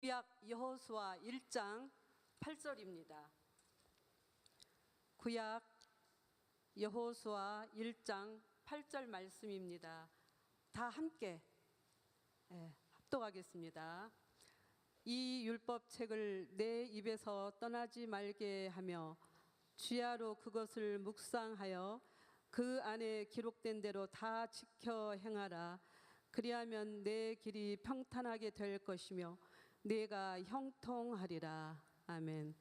구약 여호수아 1장 8절입니다. 구약 여호수아 1장 8절 말씀입니다. 다 함께 합독하겠습니다. 이 율법책을 내 입에서 떠나지 말게 하며 주야로 그것을 묵상하여 그 안에 기록된 대로 다 지켜 행하라. 그리하면 내 길이 평탄하게 될 것이며 내가 형통하리라. 아멘.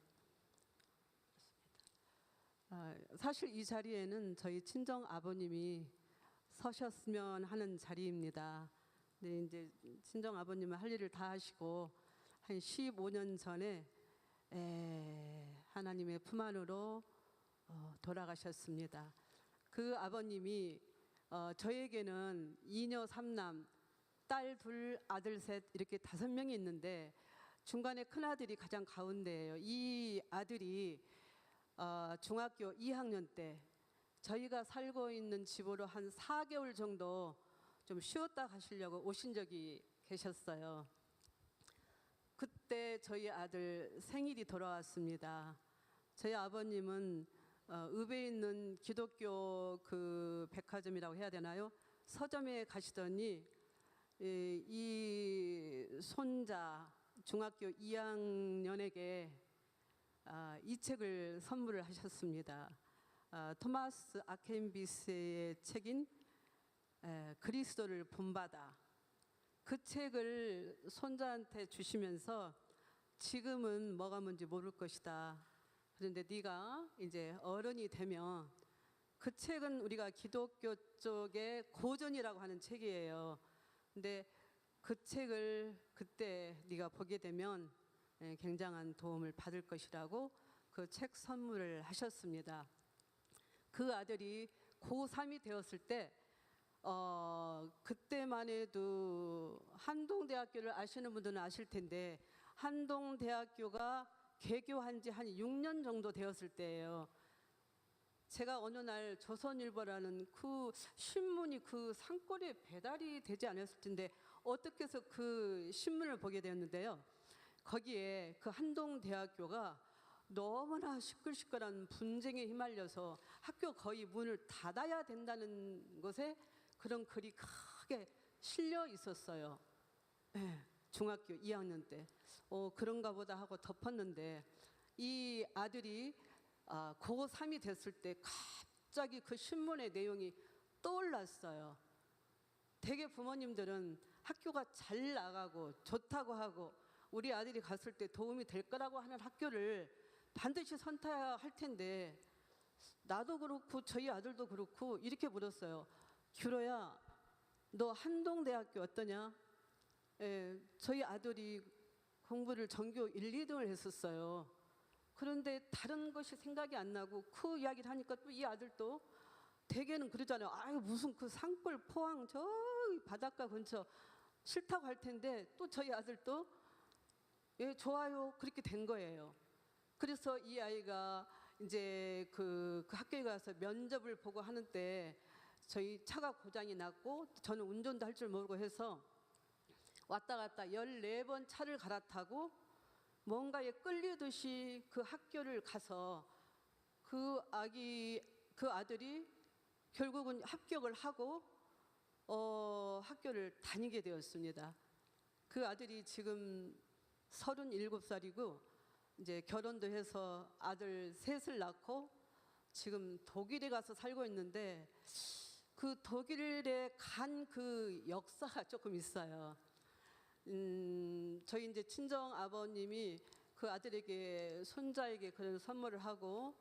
사실 이 자리에는 저희 친정 아버님이 서셨으면 하는 자리입니다. 네, 이제 친정 아버님은 할 일을 다 하시고 한 15년 전에 하나님의 품 안으로 돌아가셨습니다. 그 아버님이 저에게는 이녀 3남, 딸 2, 아들 3 이렇게 5명이 있는데 중간에 큰아들이 가장 가운데예요. 이 아들이 중학교 2학년 때 저희가 살고 있는 집으로 한 4개월 정도 좀 쉬었다 가시려고 오신 적이 계셨어요. 그때 저희 아들 생일이 돌아왔습니다. 저희 아버님은 읍에 있는 기독교 그 백화점이라고 해야 되나요? 서점에 가시더니 이 손자 중학교 2학년에게 이 책을 선물을 하셨습니다. 토마스 아켄비스의 책인 그리스도를 본받아. 그 책을 손자한테 주시면서 지금은 뭐가 뭔지 모를 것이다. 그런데 네가 이제 어른이 되면 그 책은 우리가 기독교 쪽의 고전이라고 하는 책이에요. 근데 그 책을 그때 네가 보게 되면 굉장한 도움을 받을 것이라고 그 책 선물을 하셨습니다. 그 아들이 고3이 되었을 때 그때만 해도 한동대학교를 아시는 분들은 아실 텐데 한동대학교가 개교한 지 한 6년 정도 되었을 때예요. 제가 어느 날 조선일보라는 그 신문이 그 산골에 배달이 되지 않았을 텐데 어떻게 해서 그 신문을 보게 되었는데요. 거기에 그 한동대학교가 너무나 시끌시끌한 분쟁에 휘말려서 학교 거의 문을 닫아야 된다는 것에 그런 글이 크게 실려 있었어요. 네, 중학교 2학년 때 그런가 보다 하고 덮었는데 이 아들이 고3이 됐을 때 갑자기 그 신문의 내용이 떠올랐어요. 대개 부모님들은 학교가 잘 나가고 좋다고 하고 우리 아들이 갔을 때 도움이 될 거라고 하는 학교를 반드시 선택할 텐데 나도 그렇고 저희 아들도 그렇고 이렇게 물었어요. 규로야, 너 한동대학교 어떠냐? 저희 아들이 공부를 전교 1, 2등을 했었어요. 그런데 다른 것이 생각이 안 나고 그 이야기를 하니까 또 이 아들도 대개는 그러잖아요. 아유 무슨 그 산골 포항 저 바닷가 근처 싫다고 할 텐데 또 저희 아들도 예 좋아요 그렇게 된 거예요. 그래서 이 아이가 이제 그 학교에 가서 면접을 보고 하는 때 저희 차가 고장이 났고 저는 운전도 할 줄 모르고 해서 왔다 갔다 14번 차를 갈아타고 뭔가에 끌리듯이 그 학교를 가서 그 아들이 결국은 합격을 하고 학교를 다니게 되었습니다. 그 아들이 지금 37살이고 이제 결혼도 해서 아들 3을 낳고 지금 독일에 가서 살고 있는데 그 독일에 간 그 역사가 조금 있어요. 저희 이제 친정 아버님이 그 아들에게 손자에게 그런 선물을 하고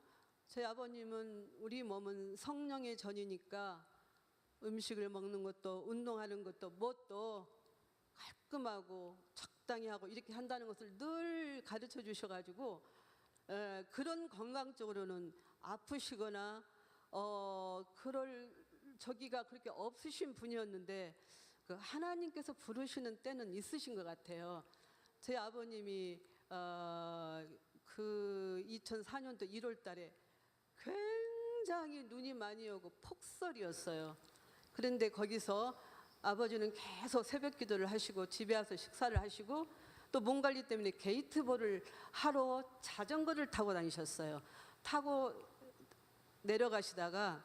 저희 아버님은 우리 몸은 성령의 전이니까 음식을 먹는 것도 운동하는 것도 뭣도 깔끔하고 적당히 하고 이렇게 한다는 것을 늘 가르쳐 주셔가지고 그런 건강적으로는 아프시거나 그럴 저기가 그렇게 없으신 분이었는데 그 하나님께서 부르시는 때는 있으신 것 같아요. 제 아버님이 그 2004년도 1월 달에 굉장히 눈이 많이 오고 폭설이었어요. 그런데 거기서 아버지는 계속 새벽 기도를 하시고 집에 와서 식사를 하시고 또 몸 관리 때문에 게이트볼을 하러 자전거를 타고 다니셨어요. 타고 내려가시다가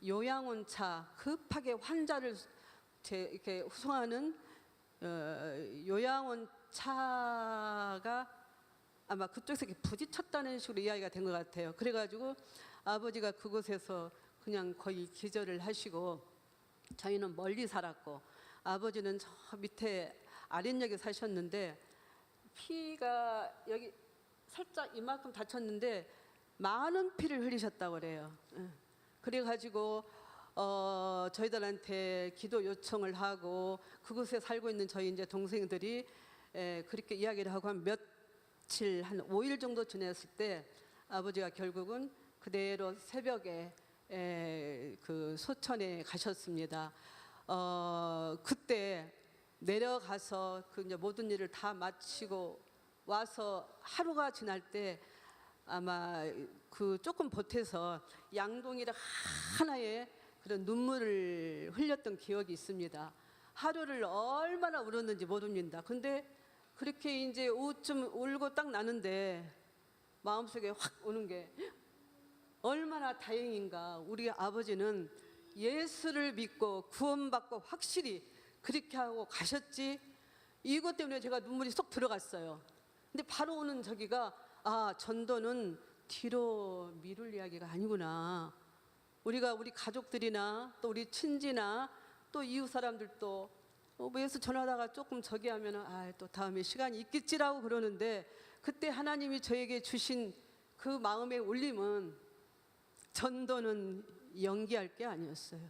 요양원차 급하게 환자를 이렇게 후송하는 요양원 차가 아마 그쪽에서 이렇게 부딪혔다는 식으로 이야기가 된 것 같아요. 그래가지고 아버지가 그곳에서 그냥 거의 기절을 하시고, 저희는 멀리 살았고 아버지는 저 밑에 아랫역에 사셨는데 피가 여기 살짝 이만큼 다쳤는데 많은 피를 흘리셨다고 그래요. 그래가지고 저희들한테 기도 요청을 하고, 그곳에 살고 있는 저희 이제 동생들이 그렇게 이야기를 하고 한 며칠, 한 5일 정도 지냈을 때 아버지가 결국은 그대로 새벽에 그 소천에 가셨습니다. 그때 내려가서 그 이제 모든 일을 다 마치고 와서 하루가 지날 때 아마 그 조금 보태서 양동이를 하나의 그런 눈물을 흘렸던 기억이 있습니다. 하루를 얼마나 울었는지 모릅니다. 근데 그렇게 이제 오후쯤 울고 딱 나는데 마음속에 확 오는 게, 얼마나 다행인가, 우리 아버지는 예수를 믿고 구원받고 확실히 그렇게 하고 가셨지. 이것 때문에 제가 눈물이 쏙 들어갔어요. 근데 바로 오는 저기가, 아, 전도는 뒤로 미룰 이야기가 아니구나. 우리가 우리 가족들이나 또 우리 친지나 또 이웃 사람들도 뭐 예수 전하다가 조금 저기 하면은 또 다음에 시간이 있겠지라고 그러는데, 그때 하나님이 저에게 주신 그 마음의 울림은 전도는 연기할 게 아니었어요.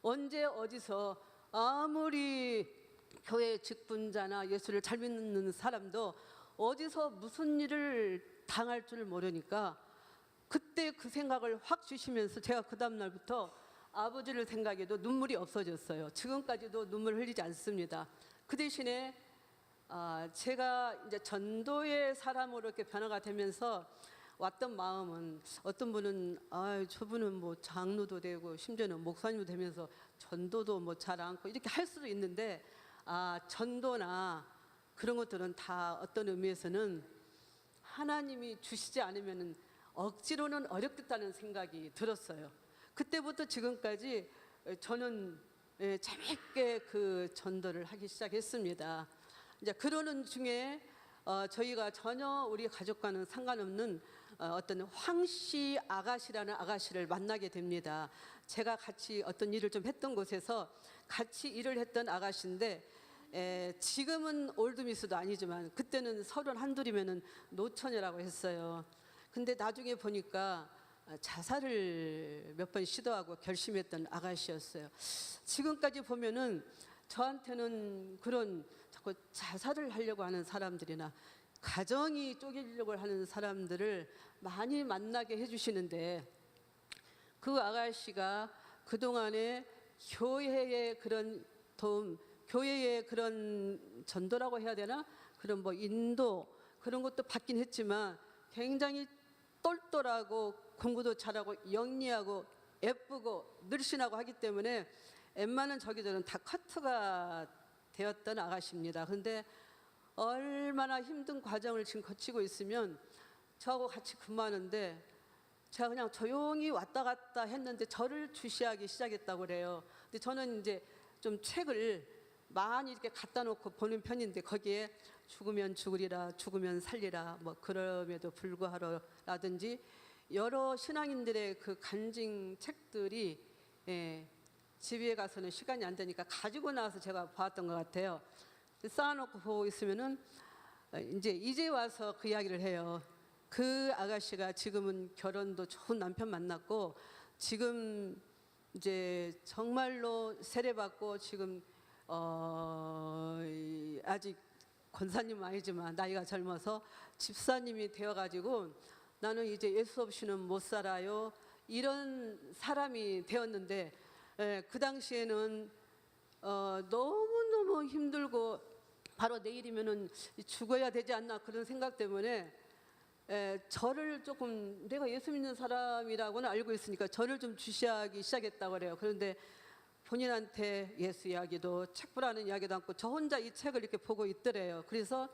언제 어디서 아무리 교회 직분자나 예수를 잘 믿는 사람도 어디서 무슨 일을 당할 줄 모르니까 그때 그 생각을 확 주시면서 제가 그 다음 날부터 아버지를 생각해도 눈물이 없어졌어요. 지금까지도 눈물 흘리지 않습니다. 그 대신에 제가 이제 전도의 사람으로 이렇게 변화가 되면서 왔던 마음은, 어떤 분은 저분은 뭐 장로도 되고 심지어는 목사님도 되면서 전도도 뭐 잘 않고 이렇게 할 수도 있는데, 전도나 그런 것들은 다 어떤 의미에서는 하나님이 주시지 않으면은 억지로는 어렵겠다는 생각이 들었어요. 그때부터 지금까지 저는 재밌게 그 전도를 하기 시작했습니다. 이제 그러는 중에 저희가 전혀 우리 가족과는 상관없는 어떤 황씨 아가씨라는 아가씨를 만나게 됩니다. 제가 같이 어떤 일을 좀 했던 곳에서 같이 일을 했던 아가씨인데, 지금은 올드미스도 아니지만 그때는 31이면은 노처녀라고 했어요. 근데 나중에 보니까 자살을 몇 번 시도하고 결심했던 아가씨였어요. 지금까지 보면은 저한테는 그런 자꾸 자살을 하려고 하는 사람들이나 가정이 쪼개려고 하는 사람들을 많이 만나게 해주시는데, 그 아가씨가 그동안에 교회의 그런 도움, 교회의 그런 전도라고 해야 되나? 그런 뭐 인도 그런 것도 받긴 했지만 굉장히 똘똘하고 공부도 잘하고 영리하고 예쁘고 늘씬하고 하기 때문에 웬만한 저기들은 다 커트가 되었던 아가씨입니다. 그런데 얼마나 힘든 과정을 지금 거치고 있으면 저하고 같이 근무하는데 제가 그냥 조용히 왔다 갔다 했는데 저를 주시하기 시작했다고 그래요. 근데 저는 이제 좀 책을 많이 이렇게 갖다 놓고 보는 편인데, 거기에 죽으면 죽으리라, 죽으면 살리라, 뭐 그럼에도 불구하라라든지 여러 신앙인들의 그 간증 책들이 집에 가서는 시간이 안 되니까 가지고 나와서 제가 봤던 것 같아요. 쌓아놓고 보고 있으면은 이제 와서 그 이야기를 해요. 그 아가씨가 지금은 결혼도 좋은 남편 만났고 지금 이제 정말로 세례받고 지금 아직 권사님은 아니지만 나이가 젊어서 집사님이 되어가지고 나는 이제 예수 없이는 못 살아요, 이런 사람이 되었는데, 그 당시에는 너무너무 힘들고 바로 내일이면은 죽어야 되지 않나 그런 생각 때문에 저를 조금, 내가 예수 믿는 사람이라고는 알고 있으니까 저를 좀 주시하기 시작했다고 그래요. 그런데 본인한테 예수 이야기도 책 보라는 이야기도 않고 저 혼자 이 책을 이렇게 보고 있더래요. 그래서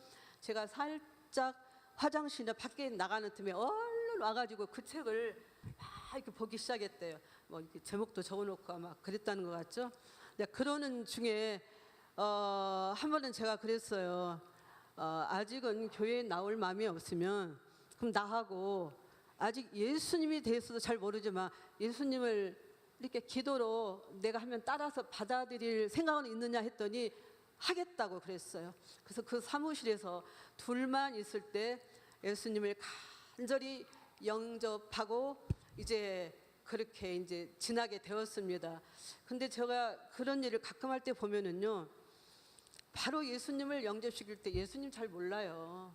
제가 살짝 화장실이나 밖에 나가는 틈에 얼른 와가지고 그 책을 막 이렇게 보기 시작했대요. 뭐 이렇게 제목도 적어놓고 아마 그랬다는 것 같죠. 근데 그러는 중에 한 번은 제가 그랬어요. 아직은 교회에 나올 마음이 없으면 그럼 나하고 아직 예수님에 대해서도 잘 모르지만 예수님을 이렇게 기도로 내가 하면 따라서 받아들일 생각은 있느냐 했더니 하겠다고 그랬어요. 그래서 그 사무실에서 둘만 있을 때 예수님을 간절히 영접하고 이제 그렇게 이제 지나게 되었습니다. 근데 제가 그런 일을 가끔 할 때 보면은요, 바로 예수님을 영접시킬 때 예수님 잘 몰라요.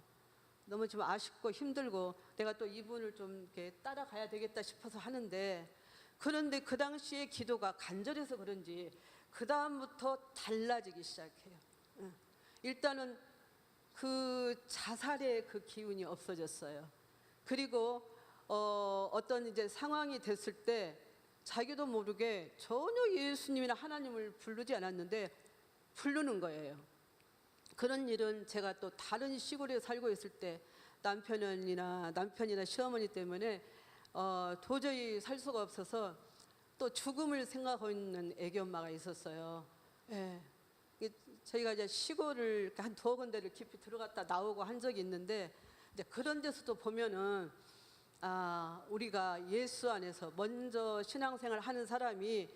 너무 좀 아쉽고 힘들고 내가 또 이분을 좀 이렇게 따라가야 되겠다 싶어서 하는데, 그런데 그 당시에 기도가 간절해서 그런지 그 다음부터 달라지기 시작해요. 일단은 그 자살의 그 기운이 없어졌어요. 그리고 어떤 이제 상황이 됐을 때 자기도 모르게 전혀 예수님이나 하나님을 부르지 않았는데 부르는 거예요. 그런 일은 제가 또 다른 시골에 살고 있을 때 남편이나 시어머니 때문에 도저히 살 수가 없어서 또 죽음을 생각하고 있는 애기 엄마가 있었어요. 예. 저희가 이제 시골을 한 두어 군데를 깊이 들어갔다 나오고 한 적이 있는데, 이제 그런 데서도 보면은 우리가 예수 안에서 먼저 신앙생활 하는 사람이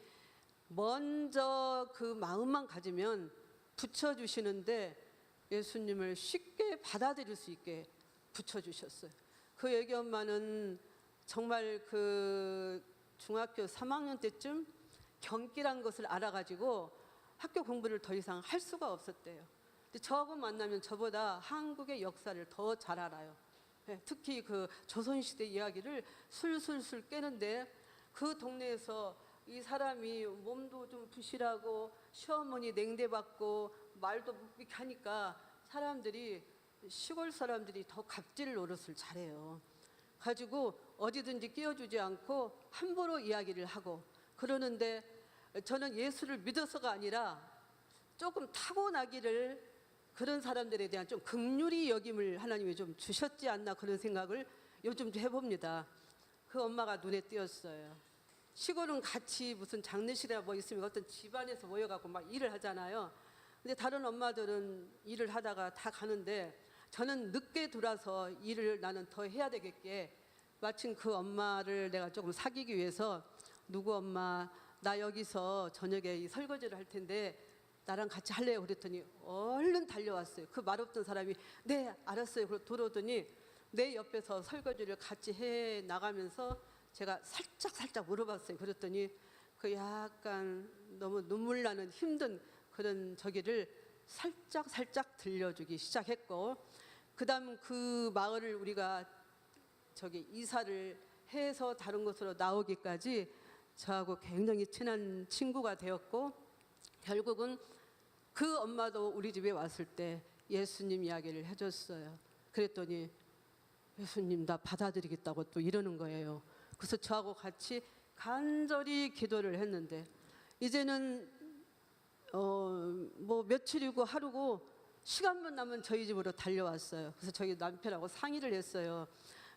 먼저 그 마음만 가지면 붙여주시는데 예수님을 쉽게 받아들일 수 있게 붙여주셨어요. 그 애기 엄마는 정말 그 중학교 3학년 때쯤 경기란 것을 알아가지고 학교 공부를 더 이상 할 수가 없었대요. 근데 저하고 만나면 저보다 한국의 역사를 더 잘 알아요. 특히 그 조선시대 이야기를 술술술 깨는데, 그 동네에서 이 사람이 몸도 좀 부실하고 시어머니 냉대받고 말도 묵묵히 하니까 시골 사람들이 더 갑질 노릇을 잘해요. 가지고 어디든지 끼워주지 않고 함부로 이야기를 하고 그러는데, 저는 예수를 믿어서가 아니라 조금 타고나기를 그런 사람들에 대한 좀 긍휼히 여김을 하나님이 좀 주셨지 않나, 그런 생각을 요즘 좀 해봅니다. 그 엄마가 눈에 띄었어요. 시골은 같이 무슨 장례식이나 뭐 있으면 어떤 집안에서 모여갖고 막 일을 하잖아요. 근데 다른 엄마들은 일을 하다가 다 가는데 저는 늦게 들어와서 일을 나는 더 해야 되겠게, 마침 그 엄마를 내가 조금 사귀기 위해서 누구 엄마 나 여기서 저녁에 이 설거지를 할 텐데 나랑 같이 할래요? 그랬더니 얼른 달려왔어요. 그 말없던 사람이 네 알았어요. 그러고 들어오더니 내 옆에서 설거지를 같이 해 나가면서 제가 살짝 물어봤어요. 그랬더니 그 약간 너무 눈물 나는 힘든 그런 저기를 살짝 들려주기 시작했고, 그다음 그 마을을 우리가 저기 이사를 해서 다른 곳으로 나오기까지 저하고 굉장히 친한 친구가 되었고, 결국은 그 엄마도 우리 집에 왔을 때 예수님 이야기를 해줬어요. 그랬더니 예수님 나 받아들이겠다고 또 이러는 거예요. 그래서 저하고 같이 간절히 기도를 했는데, 이제는 뭐 며칠이고 하루고 시간만 나면 저희 집으로 달려왔어요. 그래서 저희 남편하고 상의를 했어요.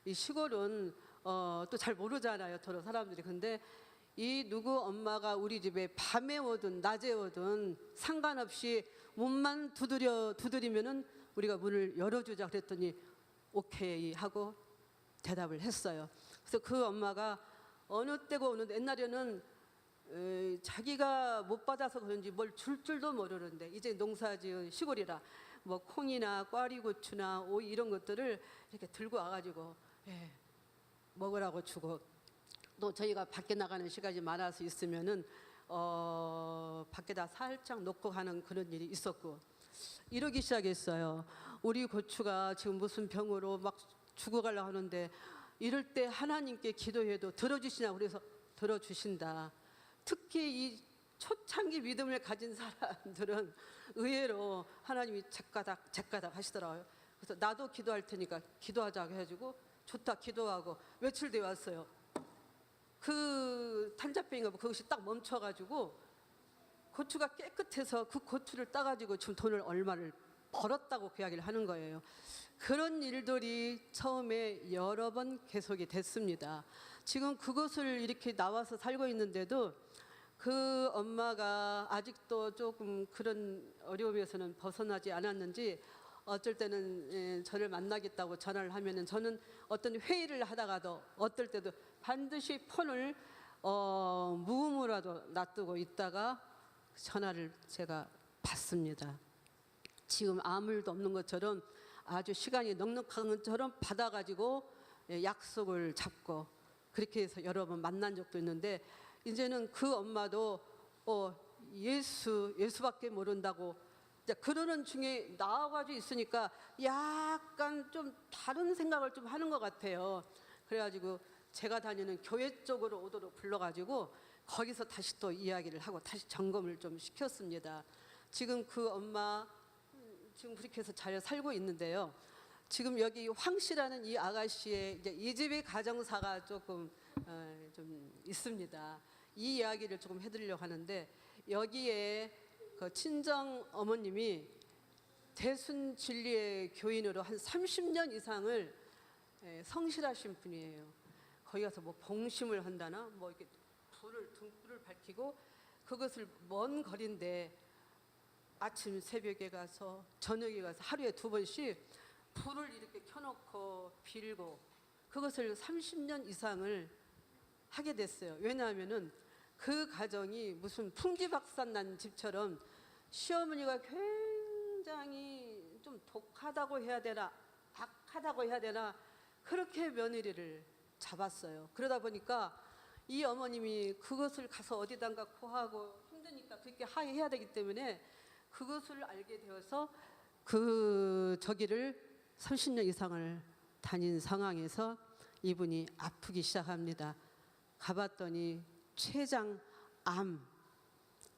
이 시골은 또 잘 모르잖아요, 서로 사람들이. 근데 이 누구 엄마가 우리 집에 밤에 오든 낮에 오든 상관없이 문만 두드리면은 우리가 문을 열어주자 그랬더니 오케이 하고 대답을 했어요. 그래서 그 엄마가 어느 때고 어느 옛날에는 자기가 못 받아서 그런지 뭘 줄 줄도 모르는데, 이제 농사지은 시골이라 뭐 콩이나 꽈리고추나 오이 이런 것들을 이렇게 들고 와가지고 먹으라고 주고, 또 저희가 밖에 나가는 시간이 많아서 있으면은 밖에다 살짝 놓고 가는 그런 일이 있었고, 이러기 시작했어요. 우리 고추가 지금 무슨 병으로 막 죽어가려고 하는데 이럴 때 하나님께 기도해도 들어주시냐. 그래서 들어주신다. 특히 이 초창기 믿음을 가진 사람들은 의외로 하나님이 잭가닥 하시더라고요. 그래서 나도 기도할 테니까 기도하자고 해가지고 좋다 기도하고 며칠 뒤에 왔어요. 그 탄자병인가 뭐 그것이 딱 멈춰가지고 고추가 깨끗해서 그 고추를 따가지고 지금 돈을 얼마를 벌었다고 그 이야기를 하는 거예요. 그런 일들이 처음에 여러 번 계속이 됐습니다. 지금 그곳을 이렇게 나와서 살고 있는데도 그 엄마가 아직도 조금 그런 어려움에서는 벗어나지 않았는지 어쩔 때는 저를 만나겠다고 전화를 하면은 저는 어떤 회의를 하다가도 어떨 때도 반드시 폰을 무음으로라도 놔두고 있다가 전화를 제가 받습니다. 지금 아무 일도 없는 것처럼 아주 시간이 넉넉한 것처럼 받아가지고 약속을 잡고 그렇게 해서 여러 번 만난 적도 있는데 이제는 그 엄마도 예수밖에 모른다고 그러는 중에 나와가지고 있으니까 약간 좀 다른 생각을 좀 하는 것 같아요. 그래가지고 제가 다니는 교회 쪽으로 오도록 불러가지고 거기서 다시 또 이야기를 하고 다시 점검을 좀 시켰습니다. 지금 그 엄마 지금 그렇게 해서 잘 살고 있는데요. 지금 여기 황 씨라는 이 아가씨의 이제 이 집의 가정사가 조금 좀 있습니다. 이 이야기를 조금 해드리려고 하는데 여기에 그 친정 어머님이 대순 진리의 교인으로 한 30년 이상을 성실하신 분이에요. 거기 가서 뭐 봉심을 한다나 뭐 이렇게 등불을 밝히고 그것을 먼 거리인데 아침 새벽에 가서 저녁에 가서 하루에 2번씩 불을 이렇게 켜놓고 빌고 그것을 30년 이상을 하게 됐어요. 왜냐하면은 그 가정이 무슨 풍지박산 난 집처럼 시어머니가 굉장히 좀 독하다고 해야 되나 악하다고 해야 되나 그렇게 며느리를 잡았어요. 그러다 보니까 이 어머님이 그것을 가서 어디단가 구하고 힘드니까 그렇게 해야 되기 때문에 그것을 알게 되어서 저기를 30년 이상을 다닌 상황에서 이분이 아프기 시작합니다. 가봤더니 췌장암,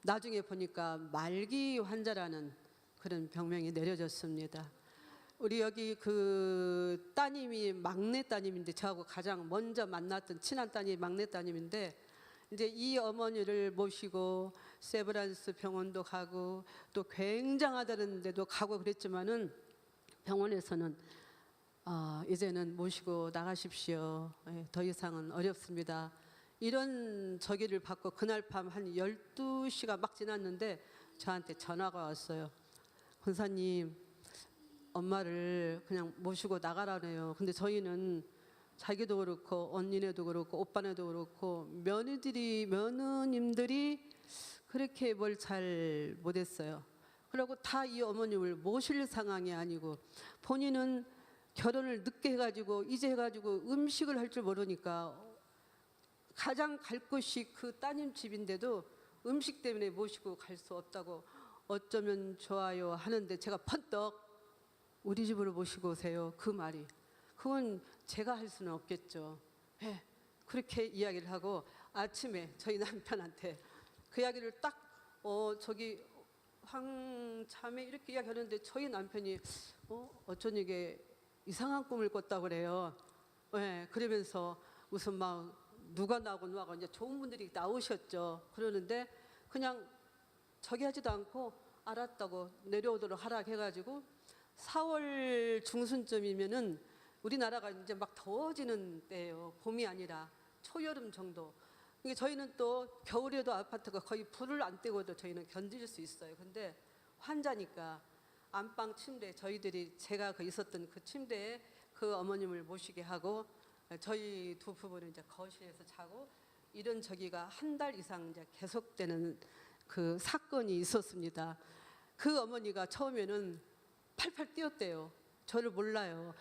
나중에 보니까 말기 환자라는 그런 병명이 내려졌습니다. 우리 여기 그 따님이 막내 따님인데 저하고 가장 먼저 만났던 친한 따님이 막내 따님인데 이제 이 어머니를 모시고 세브란스 병원도 가고 또 굉장하다는 데도 가고 그랬지만은 병원에서는 이제는 모시고 나가십시오. 더 이상은 어렵습니다. 이런 저기를 받고 그날 밤 한 12시가 막 지났는데 저한테 전화가 왔어요. 권사님, 엄마를 그냥 모시고 나가라네요. 근데 저희는 자기도 그렇고 언니네도 그렇고 오빠네도 그렇고 며느님들이 그렇게 뭘 잘 못했어요. 그리고 다 이 어머님을 모실 상황이 아니고 본인은 결혼을 늦게 해가지고 이제 해가지고 음식을 할 줄 모르니까 가장 갈 곳이 그 따님 집인데도 음식 때문에 모시고 갈 수 없다고 어쩌면 좋아요 하는데 제가 번떡 우리 집으로 모시고 오세요. 그 말이 그건 제가 할 수는 없겠죠. 그렇게 이야기를 하고 아침에 저희 남편한테 그 이야기를 딱 저기 황참에 이렇게 이야기하는데 저희 남편이 어쩐 이게 이상한 꿈을 꿨다고 그래요. 그러면서 무슨 막 누가 나오고 이제 좋은 분들이 나오셨죠. 그러는데 그냥 저기 하지도 않고 알았다고 내려오도록 하라 해가지고 4월 중순쯤이면은 우리나라가 이제 막 더워지는 때예요. 봄이 아니라 초여름 정도. 이게 저희는 또 겨울에도 아파트가 거의 불을 안 떼고도 저희는 견딜 수 있어요. 근데 환자니까 안방 침대 저희들이 제가 있었던 그 침대에 그 어머님을 모시게 하고 저희 두 부부는 이제 거실에서 자고 이런 저기가 한 달 이상 이제 계속되는 그 사건이 있었습니다. 그 어머니가 처음에는 팔팔 뛰었대요. 저를 몰라요.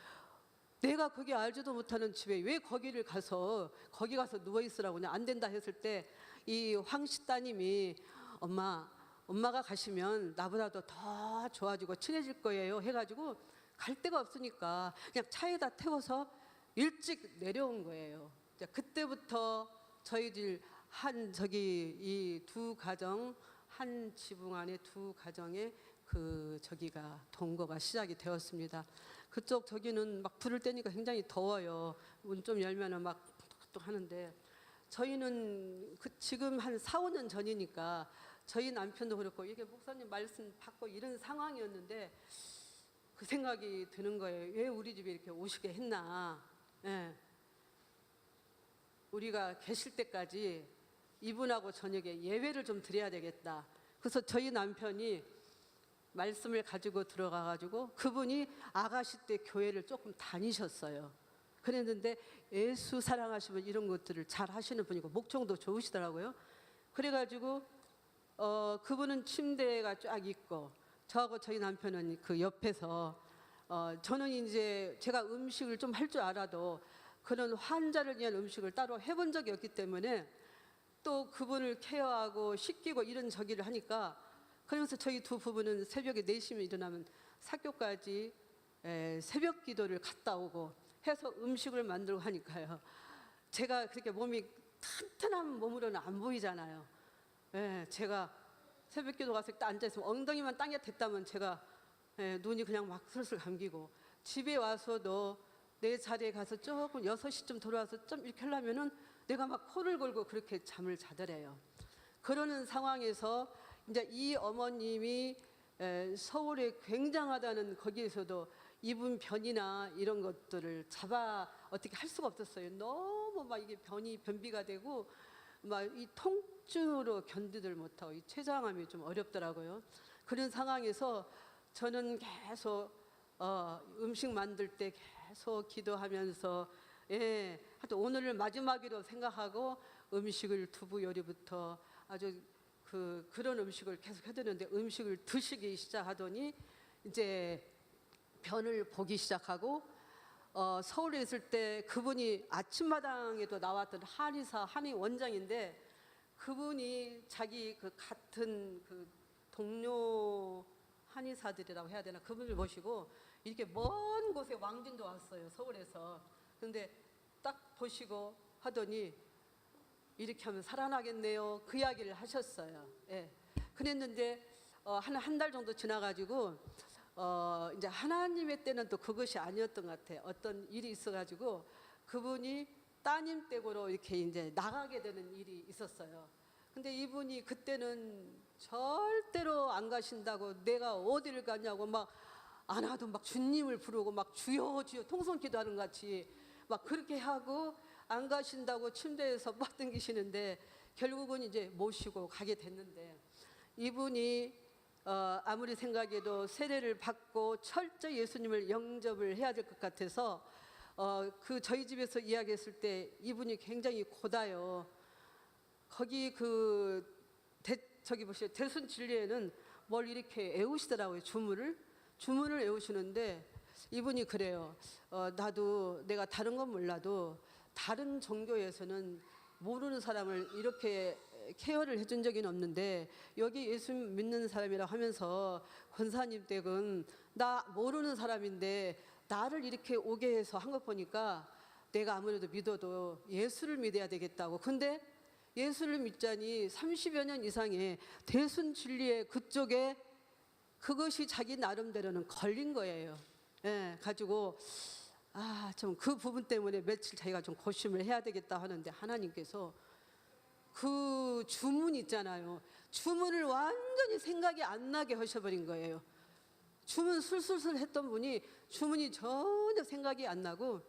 내가 거기 알지도 못하는 집에 왜 거기 가서 누워 있으라고 그냥 안 된다 했을 때 이 황씨 따님이 엄마가 가시면 나보다도 더 좋아지고 친해질 거예요 해가지고 갈 데가 없으니까 그냥 차에다 태워서 일찍 내려온 거예요. 그때부터 저희들 이 두 가정 한 지붕 안에 두 가정의 그 저기가 동거가 시작이 되었습니다. 그쪽 저기는 막 불을 떼니까 굉장히 더워요. 문 좀 열면은 막 뚝뚝 하는데 저희는 지금 한 4, 5년 전이니까 저희 남편도 그렇고 이게 목사님 말씀 받고 이런 상황이었는데 그 생각이 드는 거예요. 왜 우리 집에 이렇게 오시게 했나. 예. 우리가 계실 때까지 이분하고 저녁에 예배를 좀 드려야 되겠다. 그래서 저희 남편이 말씀을 가지고 들어가가지고 그분이 아가씨 때 교회를 조금 다니셨어요. 그랬는데 예수 사랑하시면 이런 것들을 잘 하시는 분이고 목청도 좋으시더라고요. 그래가지고 그분은 침대가 쫙 있고 저하고 저희 남편은 그 옆에서 저는 이제 제가 음식을 좀 할 줄 알아도 그런 환자를 위한 음식을 따로 해본 적이 없기 때문에 또 그분을 케어하고 씻기고 이런 저기를 하니까 그러면서 저희 두 부부는 새벽에 4시면 일어나면 사교까지 새벽 기도를 갔다 오고 해서 음식을 만들고 하니까요. 제가 그렇게 몸이 튼튼한 몸으로는 안 보이잖아요. 제가 새벽 기도 가서 딱 앉아있으면 엉덩이만 땅에 댔다면 제가 눈이 그냥 막 슬슬 감기고 집에 와서도 내 자리에 가서 조금 6시쯤 돌아와서 좀 이렇게 하려면은 내가 막 코를 골고 그렇게 잠을 자더래요. 그러는 상황에서 이제 이 어머님이 서울에 굉장하다는 거기에서도 이분 변이나 이런 것들을 잡아 어떻게 할 수가 없었어요. 너무 막 이게 변비가 되고 막 이 통증으로 견디들 못하고 이 췌장암이 좀 어렵더라고요. 그런 상황에서 저는 계속 음식 만들 때 계속 기도하면서 하여튼 오늘을 마지막으로 생각하고 음식을 두부 요리부터 아주 그런 음식을 계속 해드렸는데 음식을 드시기 시작하더니 이제 변을 보기 시작하고 서울에 있을 때 그분이 아침마당에도 나왔던 한의사 한의 원장인데 그분이 자기 그 같은 그 동료 한의사들이라고 해야 되나 그분을 모시고 이렇게 먼 곳에 왕진도 왔어요 서울에서. 근데 딱 보시고 하더니 이렇게 하면 살아나겠네요 그 이야기를 하셨어요. 그랬는데 한 달 정도 지나가지고 이제 하나님의 때는 또 그것이 아니었던 것 같아요. 어떤 일이 있어가지고 그분이 따님 댁으로 이렇게 이제 나가게 되는 일이 있었어요. 근데 이분이 그때는 절대로 안 가신다고 내가 어디를 가냐고 막 안 하도 막 주님을 부르고 막 주여 주여 통성 기도하는 것 같이 막 그렇게 하고 안 가신다고 침대에서 뻗당기시는데 결국은 이제 모시고 가게 됐는데 이분이 아무리 생각해도 세례를 받고 철저히 예수님을 영접을 해야 될 것 같아서 그 저희 집에서 이야기했을 때 이분이 굉장히 고다요. 거기 저기 보세요. 대순 진리에는 뭘 이렇게 애우시더라고요. 주문을 애우시는데 이분이 그래요. 나도 내가 다른 건 몰라도 다른 종교에서는 모르는 사람을 이렇게 케어를 해준 적이 없는데 여기 예수 믿는 사람이라고 하면서 권사님 댁은 나 모르는 사람인데 나를 이렇게 오게 해서 한 것 보니까 내가 아무래도 믿어도 예수를 믿어야 되겠다고. 근데 예수를 믿자니 30여 년 이상의 대순 진리의 그쪽에 그것이 자기 나름대로는 걸린 거예요. 가지고 좀 그 부분 때문에 며칠 자기가 좀 고심을 해야 되겠다 하는데 하나님께서 그 주문 있잖아요. 주문을 완전히 생각이 안 나게 하셔버린 거예요. 주문 술술술 했던 분이 주문이 전혀 생각이 안 나고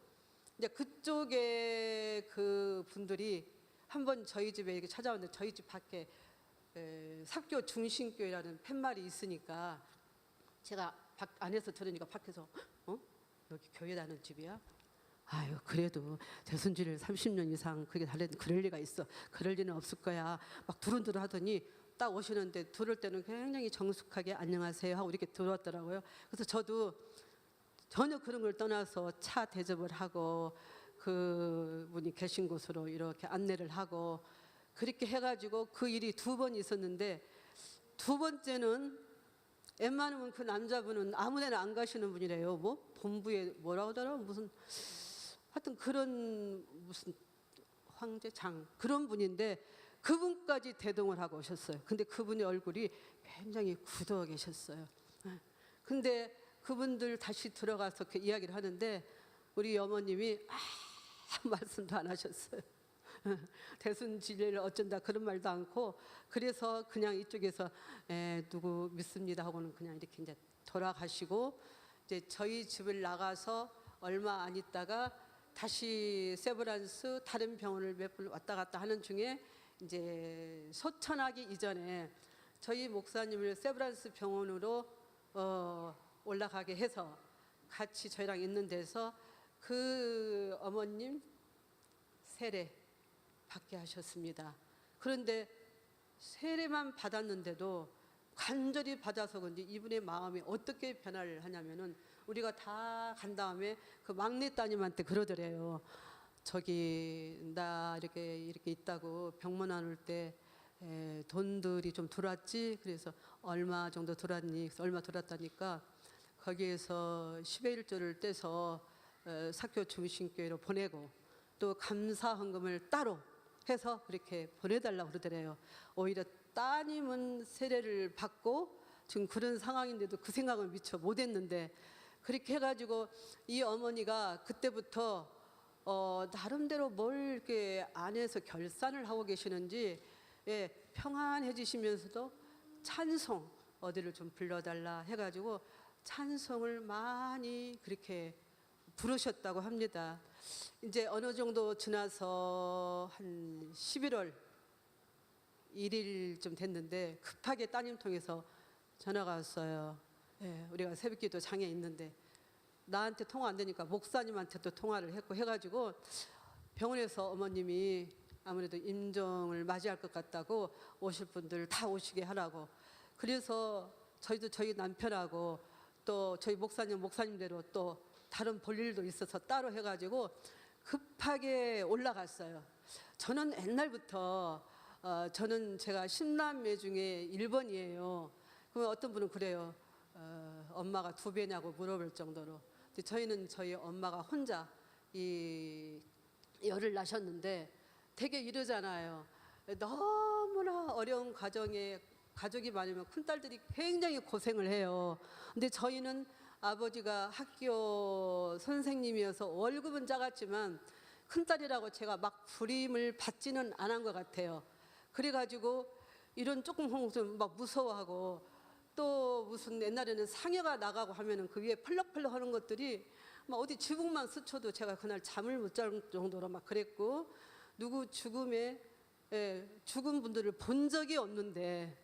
이제 그쪽에 그 분들이 한번 저희 집에 이렇게 찾아왔는데 저희 집 밖에 삽교 중심교회라는 팻말이 있으니까 제가 안에서 들으니까 밖에서 여기 교회 다니는 집이야? 아유 그래도 대순지를 30년 이상 그게 그럴 리가 있어. 그럴 리는 없을 거야. 막 두른두른 하더니 딱 오시는데 들을 때는 굉장히 정숙하게 안녕하세요 하고 이렇게 들어왔더라고요. 그래서 저도 전혀 그런 걸 떠나서 차 대접을 하고 그분이 계신 곳으로 이렇게 안내를 하고 그렇게 해가지고 그 일이 2번 있었는데 2번째는 웬만하면 그 남자분은 아무데나 안 가시는 분이래요. 뭐 본부에 뭐라고 하더라 무슨 하여튼 그런 무슨 황제장 그런 분인데 그분까지 대동을 하고 오셨어요. 근데 그분의 얼굴이 굉장히 굳어 계셨어요. 근데 그분들 다시 들어가서 그 이야기를 하는데 우리 어머님이 아무 말씀도 안 하셨어요. 대순 진리를 어쩐다 그런 말도 않고 그래서 그냥 이쪽에서 누구 믿습니다 하고는 그냥 이렇게 이제 돌아가시고 이제 저희 집을 나가서 얼마 안 있다가 다시 세브란스 다른 병원을 몇 번 왔다 갔다 하는 중에 이제 소천하기 이전에 저희 목사님을 세브란스 병원으로 올라가게 해서 같이 저희랑 있는 데서 그 어머님 세례 받게 하셨습니다. 그런데 세례만 받았는데도 간절히 받아서 그런지 이분의 마음이 어떻게 변화를 하냐면은 우리가 다 간 다음에 그 막내 따님한테 그러더래요. 저기 나 이렇게 있다고 병문 안 올 때 돈들이 좀 들어왔지. 그래서 얼마 정도 들어왔니? 그래서 얼마 들어왔다니까 거기에서 10의 1조를 떼서 사교 중심교회로 보내고 또 감사 헌금을 따로 해서 그렇게 보내달라고 그러더래요. 오히려 따님은 세례를 받고 지금 그런 상황인데도 그 생각을 미처 못했는데 그렇게 해가지고 이 어머니가 그때부터 나름대로 뭘 이렇게 안에서 결산을 하고 계시는지 평안해지시면서도 찬송 어디를 좀 불러달라 해가지고 찬송을 많이 그렇게 부르셨다고 합니다. 이제 어느 정도 지나서 한 11월 1일쯤 됐는데 급하게 따님 통해서 전화가 왔어요. 우리가 새벽기도 장에 있는데 나한테 통화 안 되니까 목사님한테도 통화를 했고 해가지고 병원에서 어머님이 아무래도 임종을 맞이할 것 같다고 오실 분들 다 오시게 하라고. 그래서 저희도 저희 남편하고 또 저희 목사님대로 또 다른 볼일도 있어서 따로 해가지고 급하게 올라갔어요. 저는 옛날부터 저는 제가 10남매 중에 1번이에요. 그러면 어떤 분은 그래요. 엄마가 2배냐고 물어볼 정도로. 근데 저희는 저희 엄마가 혼자 이 열을 나셨는데 되게 이러잖아요. 너무나 어려운 가정에 가족이 많으면 큰딸들이 굉장히 고생을 해요. 근데 저희는 아버지가 학교 선생님이어서 월급은 작았지만 큰딸이라고 제가 막 부림을 받지는 않은 것 같아요. 그래가지고 이런 조금 홍수는 막 무서워하고 또 무슨 옛날에는 상여가 나가고 하면은 그 위에 펄럭펄럭 하는 것들이 막 어디 지붕만 스쳐도 제가 그날 잠을 못 잘 정도로 막 그랬고 누구 죽은 분들을 본 적이 없는데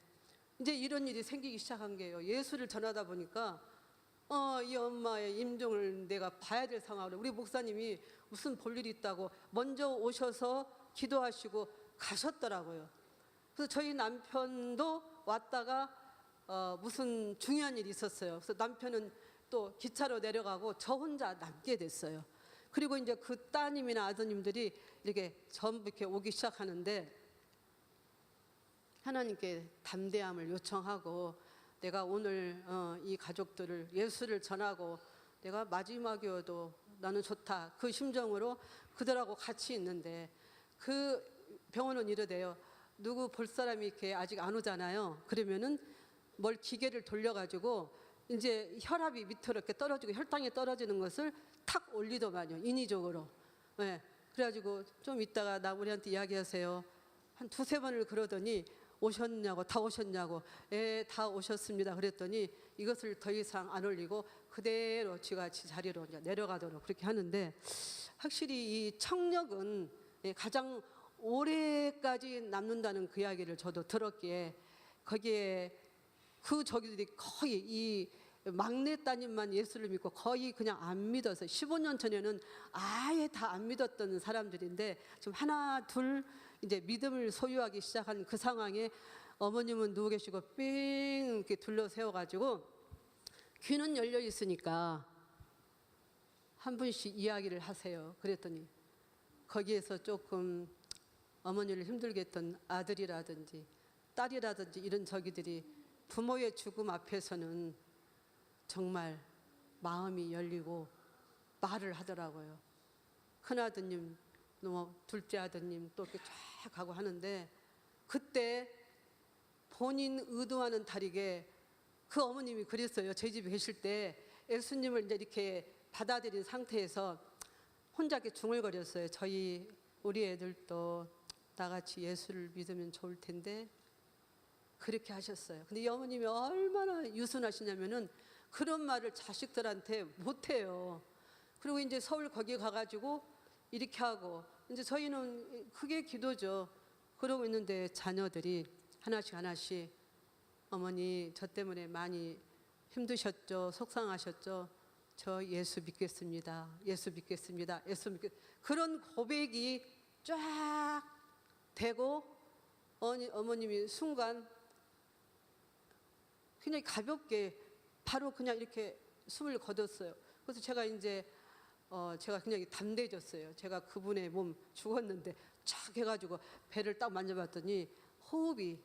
이제 이런 일이 생기기 시작한 게요. 예수를 전하다 보니까 이 엄마의 임종을 내가 봐야 될 상황으로 우리 목사님이 무슨 볼 일이 있다고 먼저 오셔서 기도하시고 가셨더라고요. 그래서 저희 남편도 왔다가 무슨 중요한 일이 있었어요. 그래서 남편은 또 기차로 내려가고 저 혼자 남게 됐어요. 그리고 이제 그 따님이나 아드님들이 이렇게 전부 이렇게 오기 시작하는데 하나님께 담대함을 요청하고 내가 오늘 이 가족들을 예수를 전하고 내가 마지막이어도 나는 좋다 그 심정으로 그들하고 같이 있는데 그 병원은 이러대요. 누구 볼 사람이 이렇게 아직 안 오잖아요. 그러면은 뭘 기계를 돌려가지고 이제 혈압이 밑으로 이렇게 떨어지고 혈당이 떨어지는 것을 탁 올리더만요. 인위적으로. 그래가지고 좀 이따가 나 우리한테 이야기하세요. 한 2-3번을 그러더니 오셨냐고 다 오셨냐고 다 오셨습니다 그랬더니 이것을 더 이상 안 올리고 그대로 쥐같이 자리로 이제 내려가도록 그렇게 하는데 확실히 이 청력은 가장 오래까지 남는다는 그 이야기를 저도 들었기에 거기에 그 저기들이 거의 이 막내 따님만 예수를 믿고 거의 그냥 안 믿어서 15년 전에는 아예 다 안 믿었던 사람들인데 지금 하나 둘 이제 믿음을 소유하기 시작한 그 상황에 어머님은 누워 계시고 삥 이렇게 둘러세워 가지고 귀는 열려 있으니까 한 분씩 이야기를 하세요. 그랬더니 거기에서 조금 어머니를 힘들게 했던 아들이라든지 딸이라든지 이런 저기들이 부모의 죽음 앞에서는 정말 마음이 열리고 말을 하더라고요. 큰아드님, 둘째 아드님 또 이렇게 쫙 가고 하는데 그때 본인 의도와는 다르게 그 어머님이 그랬어요. 저희 집에 계실 때 예수님을 이제 이렇게 받아들인 상태에서 혼자 이렇게 중얼거렸어요. 우리 애들도 나같이 예수를 믿으면 좋을 텐데 그렇게 하셨어요. 근데 이 어머님이 얼마나 유순하시냐면은 그런 말을 자식들한테 못해요. 그리고 이제 서울 거기 가가지고 이렇게 하고 이제 저희는 그게 기도죠. 그러고 있는데 자녀들이 하나씩 하나씩 어머니 저 때문에 많이 힘드셨죠. 속상하셨죠. 저 예수 믿겠습니다. 예수 믿겠습니다. 예수 믿겠 그런 고백이 쫙 되고 어머님이 순간 그냥 가볍게 바로 그냥 이렇게 숨을 거뒀어요. 그래서 제가 이제 제가 굉장히 담대해졌어요. 제가 그분의 몸 죽었는데 쫙 해가지고 배를 딱 만져봤더니 호흡이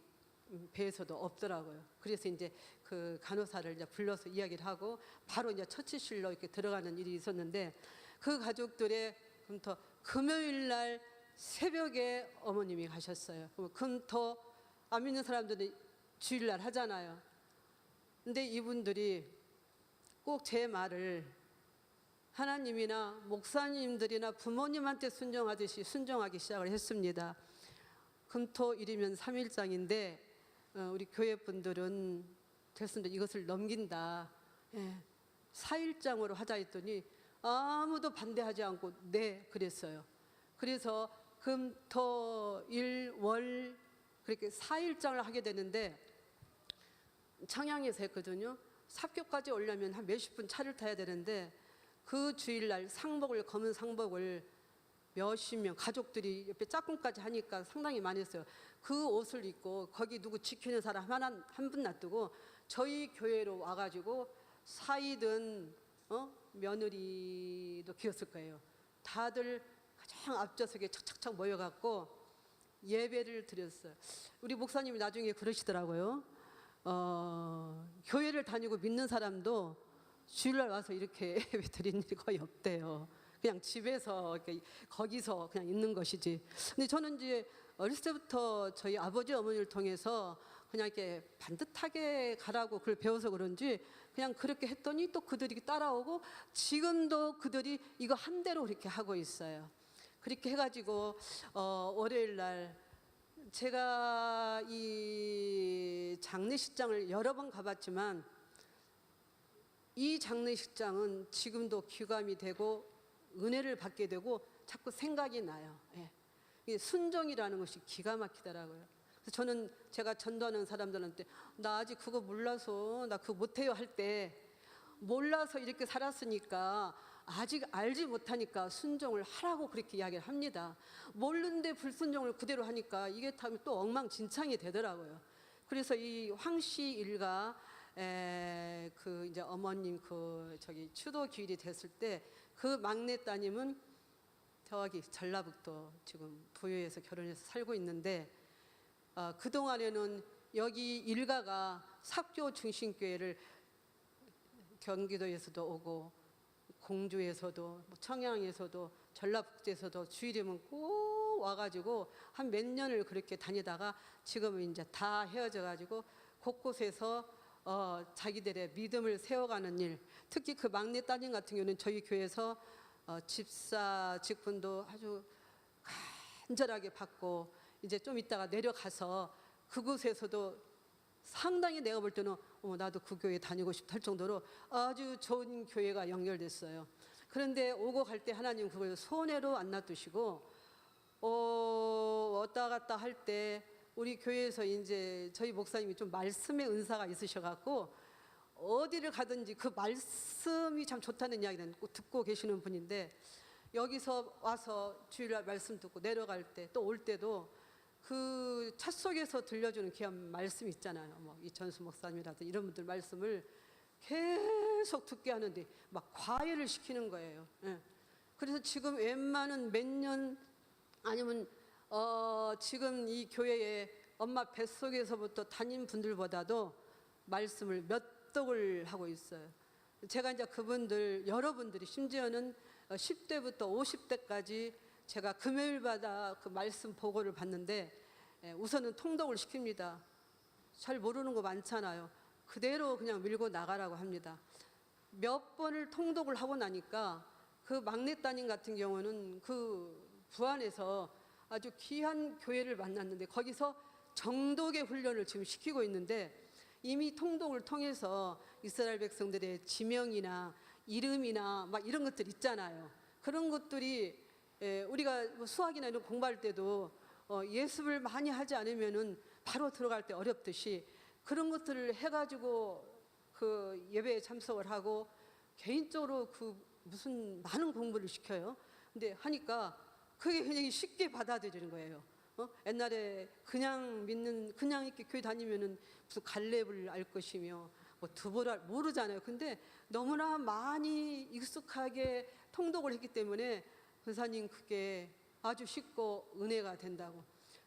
배에서도 없더라고요. 그래서 이제 그 간호사를 이제 불러서 이야기를 하고 바로 이제 처치실로 이렇게 들어가는 일이 있었는데 그 가족들의 금요일 날 새벽에 어머님이 가셨어요. 금토 안 믿는 사람들은 주일날 하잖아요. 근데 이분들이 꼭 제 말을 하나님이나 목사님들이나 부모님한테 순종하듯이 순종하기 시작을 했습니다. 금토일이면 3일장인데 우리 교회 분들은 됐습니다. 이것을 넘긴다. 4일장으로 하자 했더니 아무도 반대하지 않고 네 그랬어요. 그래서 금토일 월 그렇게 4일장을 하게 되는데 청양에서 했거든요. 삽교까지 오려면 한 몇십 분 차를 타야 되는데 그 주일날 상복을 검은 상복을 몇십 명 가족들이 옆에 짝꿍까지 하니까 상당히 많이 했어요. 그 옷을 입고 거기 누구 지키는 사람 한 분 놔두고 저희 교회로 와가지고 사이든 며느리도 기었을 거예요. 다들 가장 앞좌석에 착착착 모여갖고 예배를 드렸어요. 우리 목사님이 나중에 그러시더라고요. 교회를 다니고 믿는 사람도 주일날 와서 이렇게 예배 드리는 일이 거의 없대요. 그냥 집에서 이렇게 거기서 그냥 있는 것이지. 근데 저는 이제 어렸을 때부터 저희 아버지 어머니를 통해서 그냥 이렇게 반듯하게 가라고 그걸 배워서 그런지 그냥 그렇게 했더니 또 그들이 따라오고 지금도 그들이 이거 한 대로 그렇게 하고 있어요. 그렇게 해가지고 월요일 날 제가 이 장례식장을 여러 번 가봤지만 이 장례식장은 지금도 귀감이 되고 은혜를 받게 되고 자꾸 생각이 나요. 이 순종이라는 것이 기가 막히더라고요. 그래서 저는 제가 전도하는 사람들한테 나 아직 그거 몰라서 나 그거 못해요 할 때 몰라서 이렇게 살았으니까 아직 알지 못하니까 순종을 하라고 그렇게 이야기를 합니다. 모르는데 불순종을 그대로 하니까 이게 또 엉망진창이 되더라고요. 그래서 이 황씨 일가 그 이제 어머님 추도 기일이 됐을 때 그 막내 따님은 저기 전라북도 지금 부여에서 결혼해서 살고 있는데 그 동안에는 여기 일가가 삽교 중심교회를 경기도에서도 오고 공주에서도 청양에서도 전라북도에서도 주일이면 꼭 와가지고 한 몇 년을 그렇게 다니다가 지금은 이제 다 헤어져 가지고 곳곳에서 자기들의 믿음을 세워가는 일, 특히 그 막내 따님 같은 경우는 저희 교회에서 집사 직분도 아주 간절하게 받고 이제 좀 있다가 내려가서 그곳에서도 상당히 내가 볼 때는 나도 그 교회 다니고 싶다 할 정도로 아주 좋은 교회가 연결됐어요. 그런데 오고 갈 때 하나님 그걸 손해로 안 놔두시고 왔다 갔다 할 때 우리 교회에서 이제 저희 목사님이 좀 말씀의 은사가 있으셔갖고 어디를 가든지 그 말씀이 참 좋다는 이야기는 듣고 계시는 분인데 여기서 와서 주일날 말씀 듣고 내려갈 때 또 올 때도 그 차 속에서 들려주는 귀한 말씀 있잖아요. 뭐 이천수 목사님이라든지 이런 분들 말씀을 계속 듣게 하는데 막 과외를 시키는 거예요. 그래서 지금 웬만한 몇 년 아니면 지금 이 교회에 엄마 뱃속에서부터 다닌 분들보다도 말씀을 몇 독을 하고 있어요. 제가 이제 그분들 여러분들이 심지어는 10대부터 50대까지 제가 금요일마다 그 말씀 보고를 받는데 우선은 통독을 시킵니다. 잘 모르는 거 많잖아요. 그대로 그냥 밀고 나가라고 합니다. 몇 번을 통독을 하고 나니까 그 막내 따님 같은 경우는 그 부안에서 아주 귀한 교회를 만났는데 거기서 정독의 훈련을 지금 시키고 있는데 이미 통독을 통해서 이스라엘 백성들의 지명이나 이름이나 막 이런 것들 있잖아요. 그런 것들이 우리가 뭐 수학이나 이런 공부할 때도 예습을 많이 하지 않으면은 바로 들어갈 때 어렵듯이 그런 것들을 해가지고 그 예배에 참석을 하고 개인적으로 그 무슨 많은 공부를 시켜요. 근데 하니까 그게 굉장히 쉽게 받아들이는 거예요. 옛날에 그냥 믿는 그냥 이렇게 교회 다니면은 무슨 갈렙을 알 것이며 뭐 두보라 모르잖아요. 근데 너무나 많이 익숙하게 통독을 했기 때문에 권사님 그게 아주 쉽고 은혜가 된다고.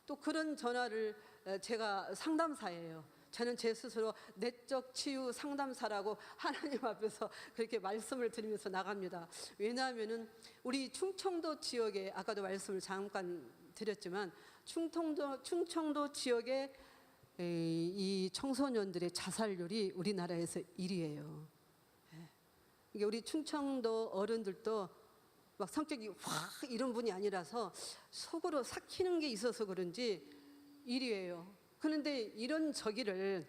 또 그런 전화를 제가 상담사예요. 저는 제 스스로 내적 치유 상담사라고 하나님 앞에서 그렇게 말씀을 드리면서 나갑니다. 왜냐하면은 우리 충청도 지역에 아까도 말씀을 잠깐 드렸지만 충청도 지역에 이 청소년들의 자살률이 우리나라에서 1위예요. 이게 우리 충청도 어른들도 막 성격이 확 이런 분이 아니라서 속으로 삭히는 게 있어서 그런지 1위예요. 그런데 이런 저기를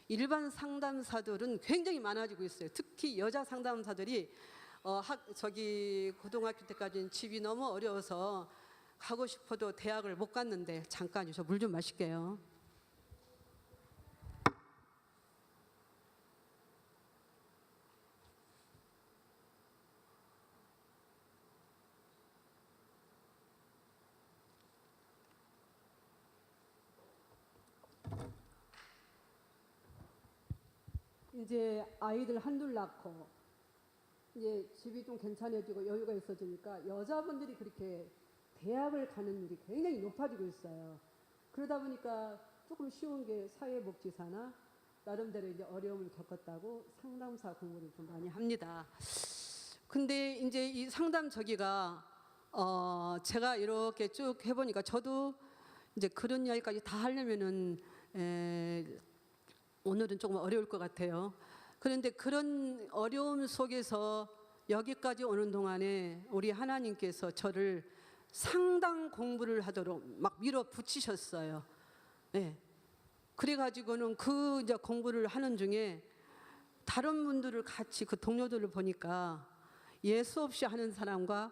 일반 상담사들은 굉장히 많아지고 있어요. 특히 여자 상담사들이 고등학교 때까지는 집이 너무 어려워서 가고 싶어도 대학을 못 갔는데 잠깐요. 저 물 좀 마실게요. 이제 아이들 한둘 낳고 이제 집이 좀 괜찮아지고 여유가 있어지니까 여자분들이 그렇게 대학을 가는 일이 굉장히 높아지고 있어요. 그러다 보니까 조금 쉬운 게 사회복지사나 나름대로 이제 어려움을 겪었다고 상담사 공부를 좀 많이 합니다. 근데 이제 이 상담 저기가 제가 이렇게 쭉 해보니까 저도 이제 그런 이야기까지 다 하려면은 오늘은 조금 어려울 것 같아요. 그런데 그런 어려움 속에서 여기까지 오는 동안에 우리 하나님께서 저를 상당 공부를 하도록 막 밀어붙이셨어요. 네. 그래가지고는 그 이제 공부를 하는 중에 다른 분들을 같이 그 동료들을 보니까 예수 없이 하는 사람과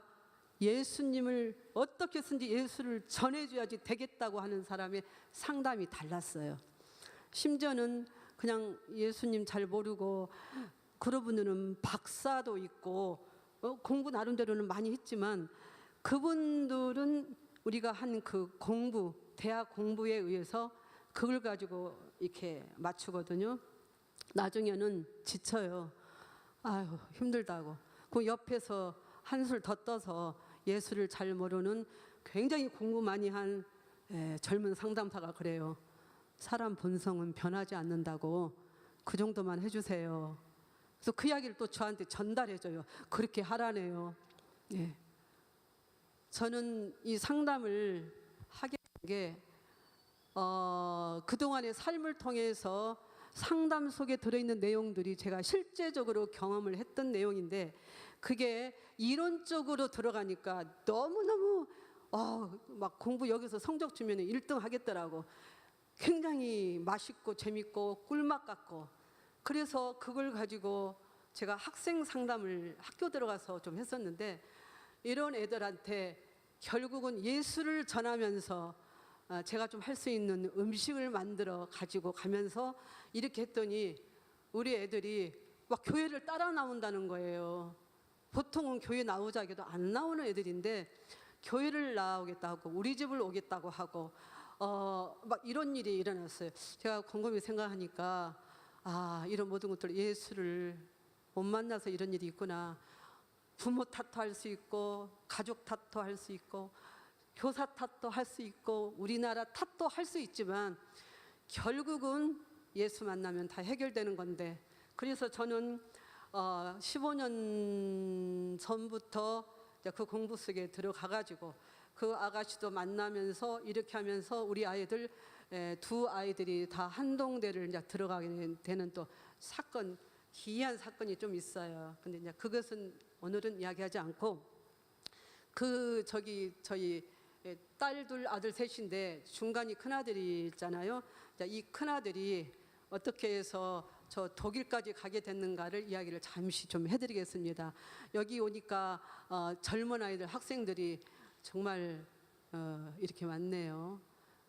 예수님을 어떻게 해서든지 예수를 전해줘야지 되겠다고 하는 사람의 상담이 달랐어요. 심지어는 그냥 예수님 잘 모르고 그런 분들은 박사도 있고 공부 나름대로는 많이 했지만 그분들은 우리가 한 그 공부, 대학 공부에 의해서 그걸 가지고 이렇게 맞추거든요. 나중에는 지쳐요. 아유 힘들다고. 그 옆에서 한술 더 떠서 예수를 잘 모르는 굉장히 공부 많이 한 젊은 상담사가 그래요. 사람 본성은 변하지 않는다고 그 정도만 해주세요. 그래서 그 이야기를 또 저한테 전달해줘요. 그렇게 하라네요. 예. 저는 이 상담을 하게 된 게 그동안의 삶을 통해서 상담 속에 들어있는 내용들이 제가 실제적으로 경험을 했던 내용인데 그게 이론적으로 들어가니까 너무너무 막 공부 여기서 성적 주면 1등 하겠더라고. 굉장히 맛있고 재밌고 꿀맛 같고 그래서 그걸 가지고 제가 학생 상담을 학교 들어가서 좀 했었는데 이런 애들한테 결국은 예수를 전하면서 제가 좀 할 수 있는 음식을 만들어 가지고 가면서 이렇게 했더니 우리 애들이 막 교회를 따라 나온다는 거예요. 보통은 교회 나오자 해도 안 나오는 애들인데 교회를 나오겠다고 우리 집을 오겠다고 하고 막 이런 일이 일어났어요. 제가 곰곰이 생각하니까 이런 모든 것들 예수를 못 만나서 이런 일이 있구나. 부모 탓도 할 수 있고 가족 탓도 할 수 있고 교사 탓도 할 수 있고 우리나라 탓도 할 수 있지만 결국은 예수 만나면 다 해결되는 건데 그래서 저는 15년 전부터 그 공부 속에 들어가가지고 그 아가씨도 만나면서 이렇게 하면서 우리 아이들 두 아이들이 다 한동대를 이제 들어가게 되는 또 사건 기이한 사건이 좀 있어요. 근데 이제 그것은 오늘은 이야기하지 않고 저희 딸 둘 아들 셋인데 중간이 큰아들이 있잖아요. 이 큰아들이 어떻게 해서 저 독일까지 가게 됐는가를 이야기를 잠시 좀 해드리겠습니다. 여기 오니까 젊은 아이들, 학생들이 정말 이렇게 많네요.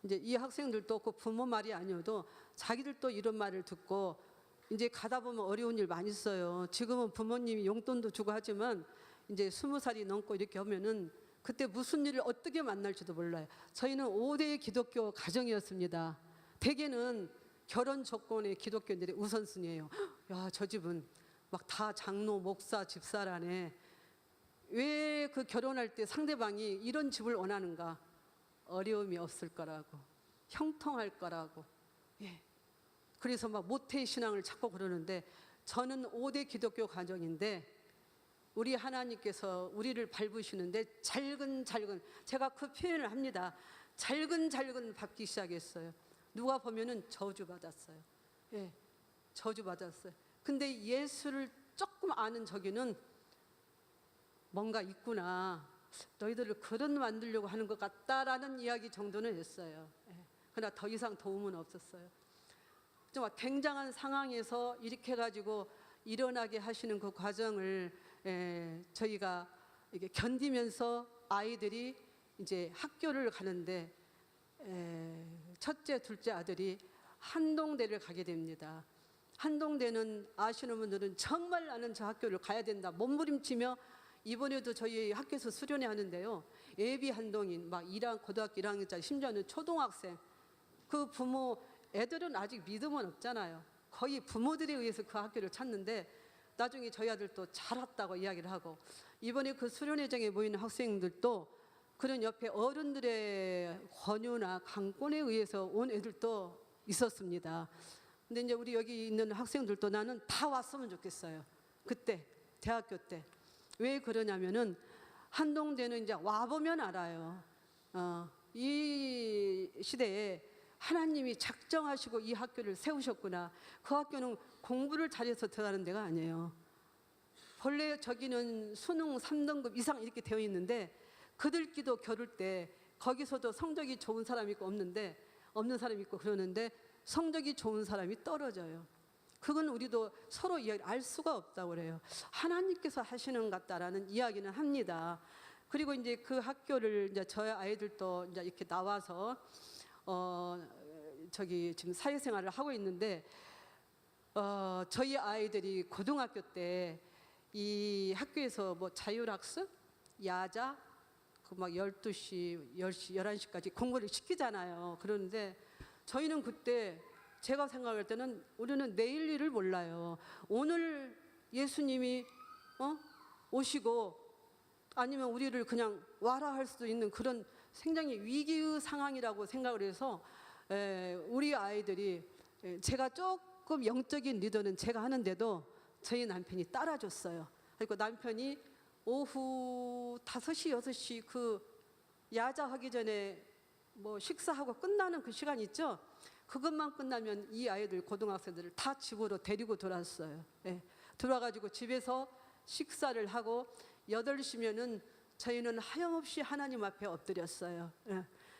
이제 이 학생들도 그 부모 말이 아니어도 자기들도 이런 말을 듣고 이제 가다 보면 어려운 일 많이 있어요. 지금은 부모님이 용돈도 주고 하지만 이제 20살이 넘고 이렇게 하면은 그때 무슨 일을 어떻게 만날지도 몰라요. 저희는 5대 기독교 가정이었습니다. 대개는 결혼 조건에 기독교인들이 우선순위예요. 야, 저 집은 막 다 장로, 목사, 집사라네. 왜 그 결혼할 때 상대방이 이런 집을 원하는가? 어려움이 없을 거라고, 형통할 거라고. 예. 그래서 막 모태 신앙을 찾고 그러는데, 저는 5대 기독교 가정인데 우리 하나님께서 우리를 밟으시는데 잘근잘근, 제가 그 표현을 합니다. 잘근잘근 밟기 시작했어요. 누가 보면은 저주받았어요. 예, 저주받았어요. 근데 예수를 조금 아는 저기는 뭔가 있구나, 너희들을 그런 만들려고 하는 것 같다라는 이야기 정도는 했어요. 예, 그러나 더 이상 도움은 없었어요. 정말 굉장한 상황에서 이렇게 해가지고 일어나게 하시는 그 과정을 저희가 이게 견디면서 아이들이 이제 학교를 가는데, 첫째, 둘째 아들이 한동대를 가게 됩니다. 한동대는 아시는 분들은 정말 나는 저 학교를 가야 된다 몸부림치며, 이번에도 저희 학교에서 수련회 하는데요, 예비 한동인 막 고등학교 1학년짜리, 심지어는 초등학생, 그 부모, 애들은 아직 믿음은 없잖아요. 거의 부모들에 의해서 그 학교를 찾는데 나중에 저희 아들도 잘 왔다고 이야기를 하고, 이번에 그 수련회장에 모이는 학생들도 그런 옆에 어른들의 권유나 강권에 의해서 온 애들도 있었습니다. 근데 이제 우리 여기 있는 학생들도 나는 다 왔으면 좋겠어요. 그때 대학교 때. 왜 그러냐면은 한동대는 이제 와보면 알아요. 이 시대에 하나님이 작정하시고 이 학교를 세우셨구나. 그 학교는 공부를 잘해서 들어가는 데가 아니에요. 본래 저기는 수능 3등급 이상 이렇게 되어 있는데, 그들끼도 겨룰 때 거기서도 성적이 좋은 사람이 있고 없는 사람이 있고 그러는데, 성적이 좋은 사람이 떨어져요. 그건 우리도 서로 이야기 알 수가 없다고 그래요. 하나님께서 하시는 것 같다라는 이야기는 합니다. 그리고 이제 그 학교를 이제 저희 아이들도 이제 이렇게 나와서 저기 지금 사회생활을 하고 있는데, 저희 아이들이 고등학교 때 이 학교에서 뭐 자율학습, 야자, 그 막 12시, 10시, 11시까지 공부를 시키잖아요. 그런데 저희는 그때, 제가 생각할 때는 우리는 내일 일을 몰라요. 오늘 예수님이 오시고 아니면 우리를 그냥 와라 할 수도 있는 그런 굉장히 위기의 상황이라고 생각을 해서 우리 아이들이, 제가 조금 영적인 리더는 제가 하는데도 저희 남편이 따라줬어요. 그리고 남편이 오후 5시, 6시 그 야자하기 전에 뭐 식사하고 끝나는 그 시간 있죠? 그것만 끝나면 이 아이들, 고등학생들을 다 집으로 데리고 돌아왔어요. 들어와가지고 집에서 식사를 하고 8시면은 저희는 하염없이 하나님 앞에 엎드렸어요.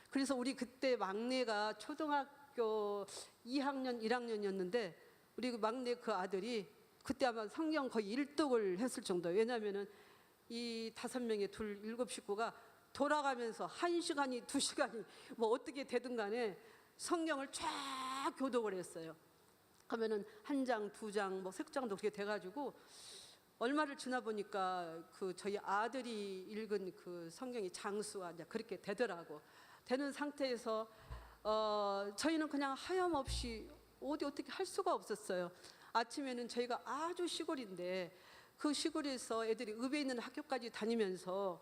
그래서 우리 그때 막내가 초등학교 2학년, 1학년이었는데 우리 그 막내 그 아들이 그때 아마 성경 거의 1등을 했을 정도예요. 왜냐하면은 이 5명의 7 식구가 돌아가면서 1시간이 2시간이 뭐 어떻게 되든 간에 성경을 쫙 교독을 했어요. 그러면은 1장, 2장, 뭐 3장도 그렇게 돼가지고 얼마를 지나 보니까 그 저희 아들이 읽은 그 성경의 장수가 이제 그렇게 되더라고. 되는 상태에서 저희는 그냥 하염없이 어떻게 할 수가 없었어요. 아침에는 저희가 아주 시골인데 그 시골에서 애들이 읍에 있는 학교까지 다니면서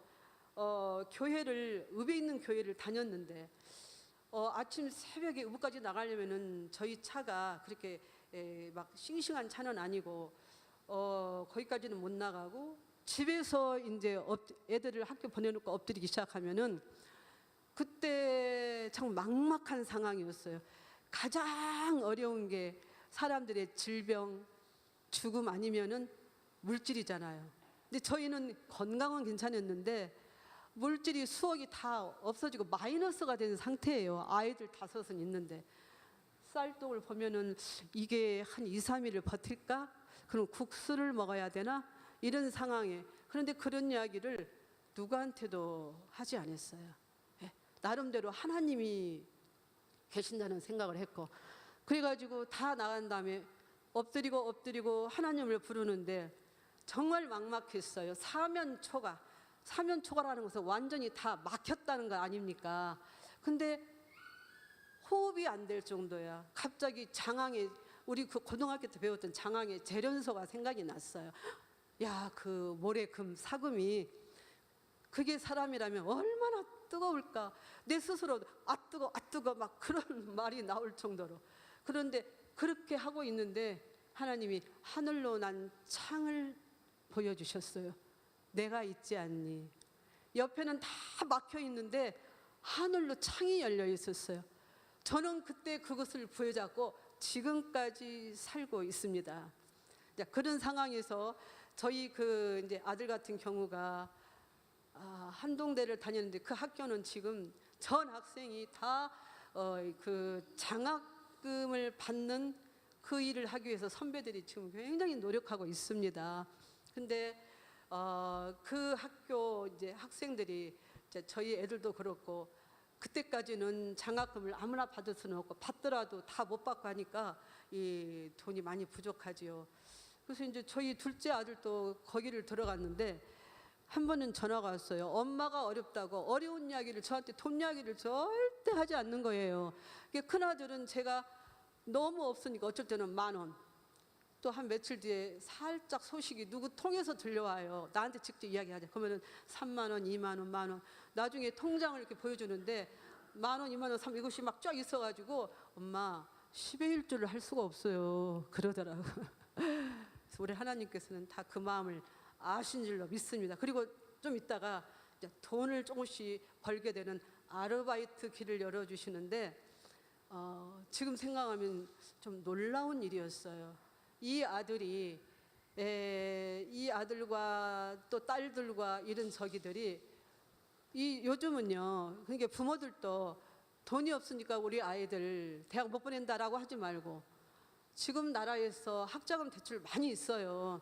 읍에 있는 교회를 다녔는데 아침 새벽에 읍까지 나가려면은 저희 차가 그렇게 막 싱싱한 차는 아니고 거기까지는 못 나가고, 집에서 이제 애들을 학교 보내놓고 엎드리기 시작하면은 그때 참 막막한 상황이었어요. 가장 어려운 게 사람들의 질병, 죽음 아니면은 물질이잖아요. 근데 저희는 건강은 괜찮았는데 물질이 수억이 다 없어지고 마이너스가 된 상태예요. 아이들 5은 있는데 쌀떡을 보면은 이게 한 2, 3일을 버틸까? 그럼 국수를 먹어야 되나? 이런 상황에. 그런데 그런 이야기를 누구한테도 하지 않았어요. 예, 나름대로 하나님이 계신다는 생각을 했고, 그래가지고 다 나간 다음에 엎드리고 하나님을 부르는데 정말 막막했어요. 사면초가라는 것은 완전히 다 막혔다는 거 아닙니까? 근데 호흡이 안 될 정도야. 갑자기 장항에, 우리 그 고등학교 때 배웠던 장항의 재련소가 생각이 났어요. 야, 그 모래금 사금이 그게 사람이라면 얼마나 뜨거울까. 내 스스로 아 뜨거 막 그런 말이 나올 정도로. 그런데 그렇게 하고 있는데 하나님이 하늘로 난 창을 보여주셨어요. 내가 있지 않니? 옆에는 다 막혀 있는데 하늘로 창이 열려 있었어요. 저는 그때 그것을 부여잡고 지금까지 살고 있습니다. 그런 상황에서 저희 그 이제 아들 같은 경우가 한동대를 다녔는데 그 학교는 지금 전 학생이 다 그 장학금을 받는 그 일을 하기 위해서 선배들이 지금 굉장히 노력하고 있습니다. 근데 그 학교 이제 학생들이 이제 저희 애들도 그렇고 그때까지는 장학금을 아무나 받을 수는 없고 받더라도 다 못 받고 하니까 이 돈이 많이 부족하지요. 그래서 이제 저희 둘째 아들도 거기를 들어갔는데 한 번은 전화가 왔어요. 엄마가 어렵다고 어려운 이야기를 저한테 돈 이야기를 절대 하지 않는 거예요. 큰 아들은 제가 너무 없으니까 어쩔 때는 10,000원, 또 한 며칠 뒤에 살짝 소식이 누구 통해서 들려와요. 나한테 직접 이야기하자. 그러면은 30,000원, 20,000원, 10,000원. 나중에 통장을 이렇게 보여주는데 10,000원, 20,000원, 3 이것이 막 쫙 있어가지고 엄마 10의 1조를 할 수가 없어요. 그러더라고. 그래서 우리 하나님께서는 다 그 마음을 아신 줄로 믿습니다. 그리고 좀 있다가 이제 돈을 조금씩 벌게 되는 아르바이트 길을 열어주시는데 지금 생각하면 좀 놀라운 일이었어요. 이 아들과 또 딸들과 이런 저기들이 요즘은요. 그러니까 부모들도 돈이 없으니까 우리 아이들 대학 못 보낸다라고 하지 말고 지금 나라에서 학자금 대출 많이 있어요.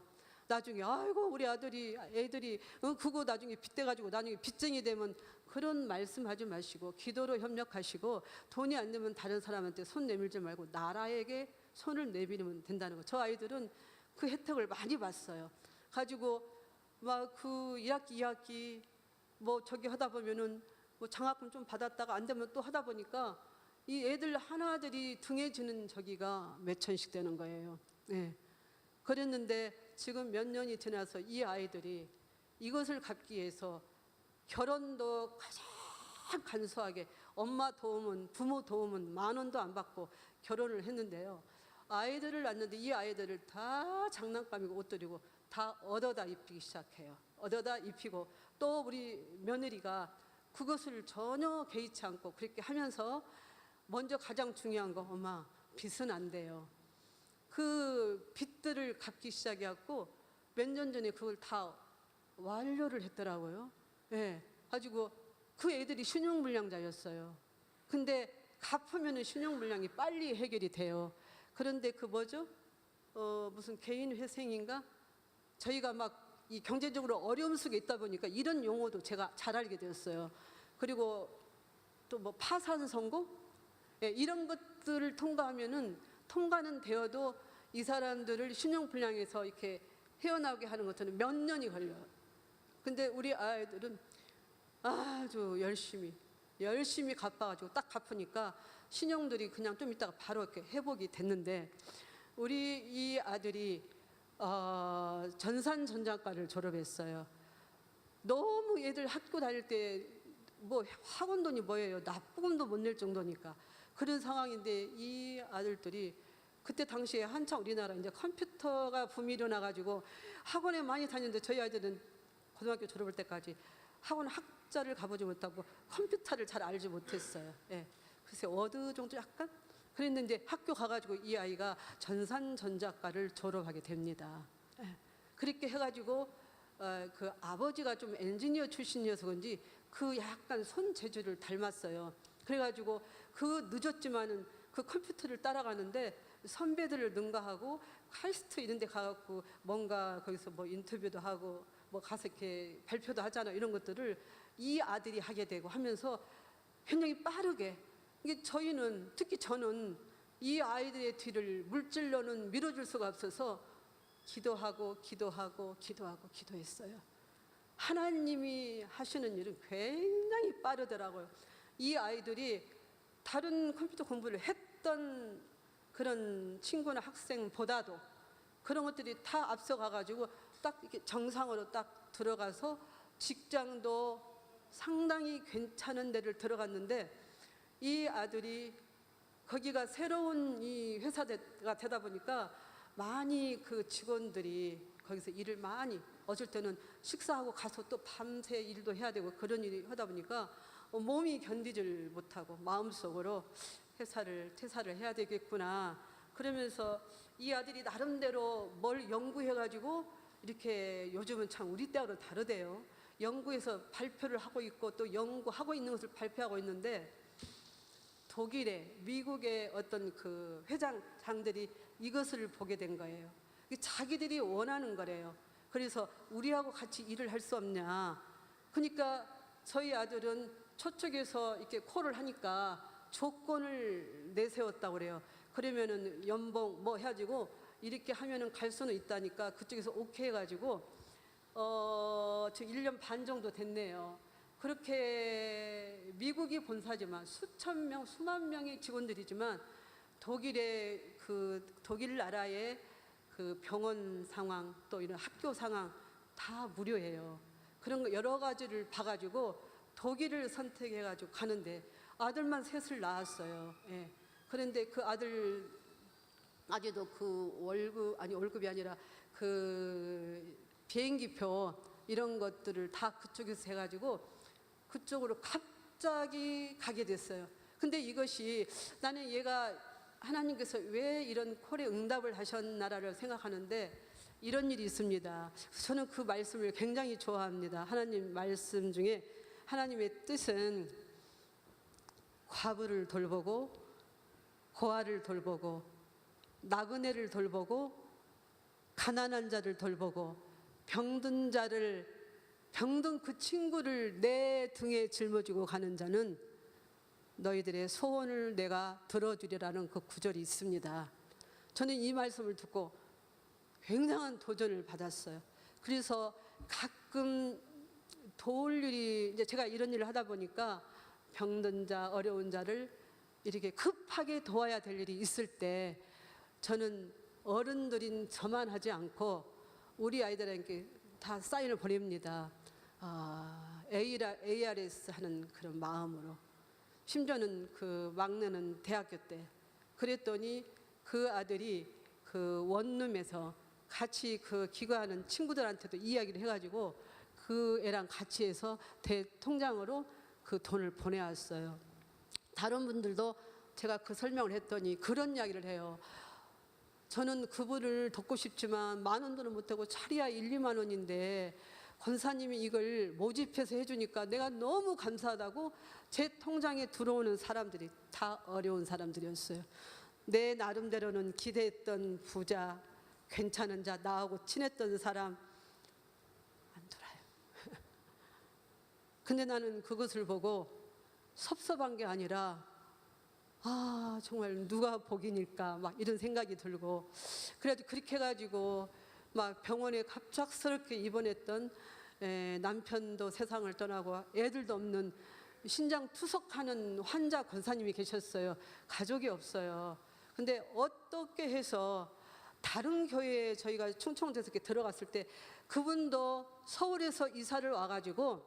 나중에 아이고 우리 애들이 그거 나중에 빚대 가지고 나중에 빚쟁이 되면 그런 말씀하지 마시고 기도로 협력하시고 돈이 안 되면 다른 사람한테 손 내밀지 말고 나라에게 손을 내밀면 된다는 거. 저 아이들은 그 혜택을 많이 봤어요. 가지고 막 그 2학기 뭐 저기 하다 보면은 뭐 장학금 좀 받았다가 안 되면 또 하다 보니까 이 애들 하나들이 등에 지는 저기가 몇 천씩 되는 거예요. 네. 그랬는데 지금 몇 년이 지나서 이 아이들이 이것을 갚기 위해서 결혼도 가장 간소하게 엄마 도움은 부모 도움은 10,000원도 안 받고 결혼을 했는데요. 아이들을 낳는데 이 아이들을 다 장난감이고 옷들이고 다 얻어다 입히기 시작해요. 얻어다 입히고 또 우리 며느리가 그것을 전혀 개의치 않고 그렇게 하면서 먼저 가장 중요한 거 엄마 빚은 안 돼요. 그 빚들을 갚기 시작해갖고 몇 년 전에 그걸 다 완료를 했더라고요. 예. 가지고 그 애들이 신용불량자였어요. 근데 갚으면은 신용불량이 빨리 해결이 돼요. 그런데 그 뭐죠? 무슨 개인회생인가? 저희가 막 이 경제적으로 어려움 속에 있다 보니까 이런 용어도 제가 잘 알게 되었어요. 그리고 또 뭐 파산 선고? 예, 이런 것들을 통과는 되어도 이 사람들을 신용불량에서 이렇게 헤어나오게 하는 것들은 몇 년이 걸려요. 근데 우리 아이들은 아주 열심히 갚아가지고 딱 갚으니까 신용들이 그냥 좀 있다가 바로 이렇게 회복이 됐는데 우리 이 아들이 전산전자과를 졸업했어요. 너무 애들 학교 다닐 때 뭐 학원 돈이 뭐예요? 납부금도 못 낼 정도니까 그런 상황인데 이 아들들이 그때 당시에 한창 우리나라 이제 컴퓨터가 붐이 일어나가지고 학원에 많이 다녔는데 저희 아이들은 고등학교 졸업할 때까지 학원 학자를 가보지 못하고 컴퓨터를 잘 알지 못했어요. 예. 글쎄 어느 정도 약간 그랬는데 학교 가가지고 이 아이가 전산전자과를 졸업하게 됩니다. 예. 그렇게 해가지고 그 아버지가 좀 엔지니어 출신이어서 그런지 그 약간 손재주를 닮았어요. 그래가지고 그 늦었지만은 그 컴퓨터를 따라가는데 선배들을 능가하고 카이스트 이런 데 가갖고 뭔가 거기서 뭐 인터뷰도 하고 뭐 가서 이렇게 발표도 하잖아. 이런 것들을 이 아들이 하게 되고 하면서 굉장히 빠르게, 이게 저희는, 특히 저는 이 아이들의 뒤를 물질로는 밀어줄 수가 없어서 기도하고 기도했어요. 하나님이 하시는 일은 굉장히 빠르더라고요. 이 아이들이 다른 컴퓨터 공부를 했던 그런 친구나 학생보다도 그런 것들이 다 앞서가가지고 딱 이렇게 정상으로 딱 들어가서 직장도 상당히 괜찮은 데를 들어갔는데, 이 아들이 거기가 새로운 이 회사가 되다 보니까 많이 그 직원들이 거기서 일을 많이, 어쩔 때는 식사하고 가서 또 밤새 일도 해야 되고 그런 일이 하다 보니까 몸이 견디질 못하고 마음속으로 회사를 퇴사를 해야 되겠구나 그러면서 이 아들이 나름대로 뭘 연구해가지고 이렇게, 요즘은 참 우리 때하고 다르대요. 연구해서 발표를 하고 있고 또 연구하고 있는 것을 발표하고 있는데, 독일의, 미국의 어떤 그 회장들이 이것을 보게 된 거예요. 자기들이 원하는 거래요. 그래서 우리하고 같이 일을 할 수 없냐. 그러니까 저희 아들은 저쪽에서 이렇게 콜을 하니까 조건을 내세웠다고 그래요. 그러면은 연봉 뭐 해가지고 이렇게 하면은 갈 수는 있다니까 그쪽에서 오케이 해가지고 저 1년 반 정도 됐네요. 그렇게 미국이 본사지만 수천 명, 수만 명의 직원들이지만 독일의 독일 나라의 그 병원 상황 또 이런 학교 상황 다 무료예요. 그런 거 여러 가지를 봐가지고 독일을 선택해가지고 가는데 아들만 셋을 낳았어요. 예. 그런데 그 아직도 그 월급이 아니라 그 비행기표 이런 것들을 다 그쪽에서 해가지고 그쪽으로 갑자기 가게 됐어요. 근데 이것이 나는 얘가 하나님께서 왜 이런 콜에 응답을 하셨나라를 생각하는데, 이런 일이 있습니다. 저는 그 말씀을 굉장히 좋아합니다. 하나님 말씀 중에 하나님의 뜻은 과부를 돌보고 고아를 돌보고 나그네를 돌보고 가난한 자를 돌보고 병든 그 친구를 내 등에 짊어지고 가는 자는 너희들의 소원을 내가 들어주리라는 그 구절이 있습니다. 저는 이 말씀을 듣고 굉장한 도전을 받았어요. 그래서 가끔 도울 일이, 이제 제가 이런 일을 하다 보니까 병든 자, 어려운 자를 이렇게 급하게 도와야 될 일이 있을 때 저는 어른들인 저만 하지 않고 우리 아이들에게 다 사인을 보냅니다. ARS 하는 그런 마음으로. 심지어는 그 막내는 대학교 때 그랬더니 그 아들이 그 원룸에서 같이 그 기거하는 친구들한테도 이야기를 해가지고 그 애랑 같이 해서 대통장으로 그 돈을 보내왔어요. 다른 분들도 제가 그 설명을 했더니 그런 이야기를 해요. 저는 그분을 돕고 싶지만 10,000원도 못하고 차리야 1, 2만 원인데 권사님이 이걸 모집해서 해주니까 내가 너무 감사하다고 제 통장에 들어오는 사람들이 다 어려운 사람들이었어요. 내 나름대로는 기대했던 부자, 괜찮은 자, 나하고 친했던 사람 안 돌아요. 근데 나는 그것을 보고 섭섭한 게 아니라 정말 누가 복인일까 막 이런 생각이 들고, 그래가지고 그렇게 해가지고 막 병원에 갑작스럽게 입원했던 남편도 세상을 떠나고 애들도 없는 신장 투석하는 환자 권사님이 계셨어요. 가족이 없어요. 근데 어떻게 해서 다른 교회에 저희가 충청도에서 이렇게 들어갔을 때 그분도 서울에서 이사를 와가지고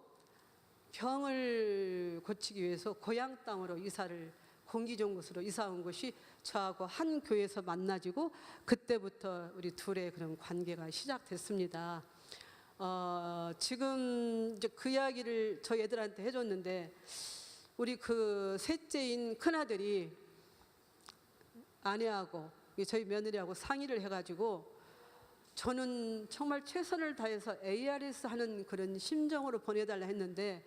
병을 고치기 위해서 고향 땅으로 이사를, 공기 좋은 곳으로 이사 온 것이 저하고 한 교회에서 만나지고 그때부터 우리 둘의 그런 관계가 시작됐습니다. 지금 이제 그 이야기를 저희 애들한테 해줬는데 우리 그 셋째인 큰아들이 아내하고 저희 며느리하고 상의를 해가지고 저는 정말 최선을 다해서 ARS 하는 그런 심정으로 보내달라 했는데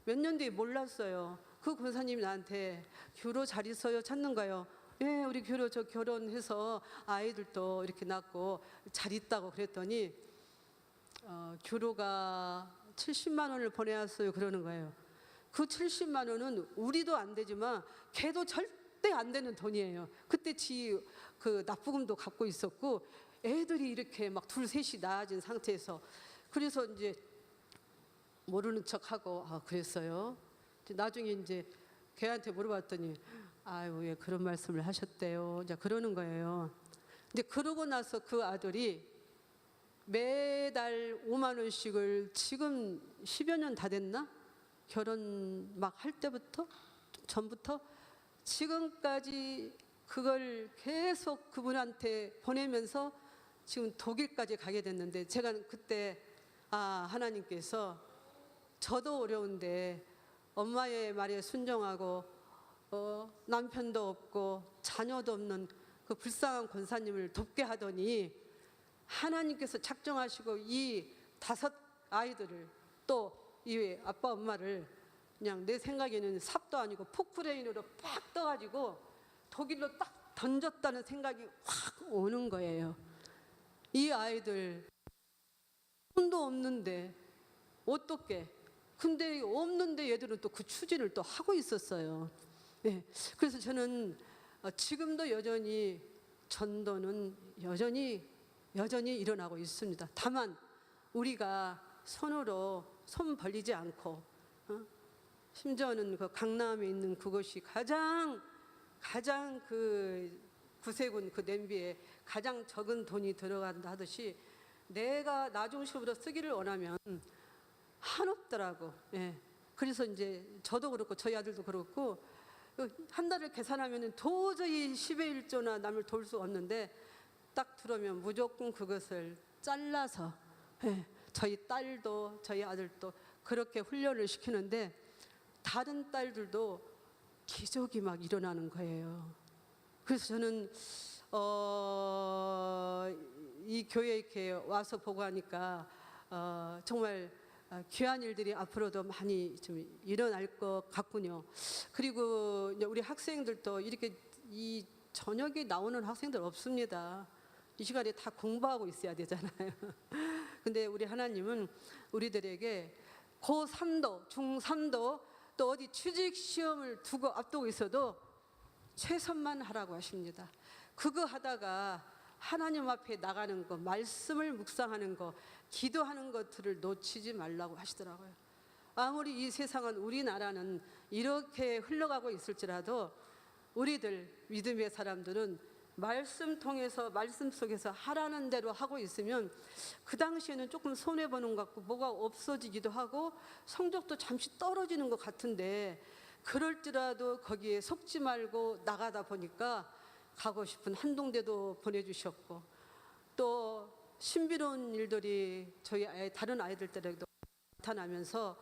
몇 년 뒤에 몰랐어요. 그 권사님이 나한테 교로 잘 있어요 찾는가요? 예, 우리 저 결혼해서 아이들도 이렇게 낳고 잘 있다고 그랬더니 교로가 70만 원을 보내야 왔어요. 그러는 거예요. 그 70만 원은 우리도 안 되지만 걔도 절대 안 되는 돈이에요. 그때 그 납부금도 갖고 있었고 애들이 이렇게 막 둘 셋이 낳아진 상태에서 그래서 이제 모르는 척하고 그랬어요. 나중에 이제 걔한테 물어봤더니 아유 왜 그런 말씀을 하셨대요. 이제 그러는 거예요. 근데 그러고 나서 그 아들이 매달 5만 원씩을 지금 10여 년 다 됐나? 결혼 막 할 때부터 전부터 지금까지 그걸 계속 그분한테 보내면서 지금 독일까지 가게 됐는데 제가 그때 하나님께서 저도 어려운데 엄마의 말에 순종하고 남편도 없고 자녀도 없는 그 불쌍한 권사님을 돕게 하더니 하나님께서 작정하시고 이 5 아이들을 또 이 아빠 엄마를 그냥 내 생각에는 삽도 아니고 포크레인으로 팍 떠가지고 독일로 딱 던졌다는 생각이 확 오는 거예요. 이 아이들 돈도 없는데 어떻게? 근데 없는데 얘들은 또 그 추진을 또 하고 있었어요. 네. 그래서 저는 지금도 여전히 전도는 여전히 일어나고 있습니다. 다만 우리가 손으로 손 벌리지 않고 심지어는 그 강남에 있는 그것이 가장 그 구세군 그 냄비에 가장 적은 돈이 들어간다 하듯이 내가 나 중심으로 쓰기를 원하면 한없더라고. 예. 그래서 이제 저도 그렇고 저희 아들도 그렇고 한 달을 계산하면 도저히 10의 1조나 남을 도울 수 없는데 딱 들어오면 무조건 그것을 잘라서 저희 딸도 저희 아들도 그렇게 훈련을 시키는데 다른 딸들도 기적이 막 일어나는 거예요. 그래서 저는 이 교회에 이렇게 와서 보고 하니까 정말 귀한 일들이 앞으로도 많이 좀 일어날 것 같군요. 그리고 우리 학생들도 이렇게 이 저녁에 나오는 학생들 없습니다. 이 시간에 다 공부하고 있어야 되잖아요. 근데 우리 하나님은 우리들에게 고3도, 중3도 또 어디 취직 시험을 앞두고 있어도 최선만 하라고 하십니다. 그거 하다가 하나님 앞에 나가는 거, 말씀을 묵상하는 거, 기도하는 것들을 놓치지 말라고 하시더라고요. 아무리 이 세상은 우리나라는 이렇게 흘러가고 있을지라도 우리들 믿음의 사람들은 말씀 통해서 말씀 속에서 하라는 대로 하고 있으면 그 당시에는 조금 손해보는 것 같고 뭐가 없어지기도 하고 성적도 잠시 떨어지는 것 같은데 그럴지라도 거기에 속지 말고 나가다 보니까 가고 싶은 한동대도 보내주셨고 또 신비로운 일들이 저희 다른 아이들 때에도 나타나면서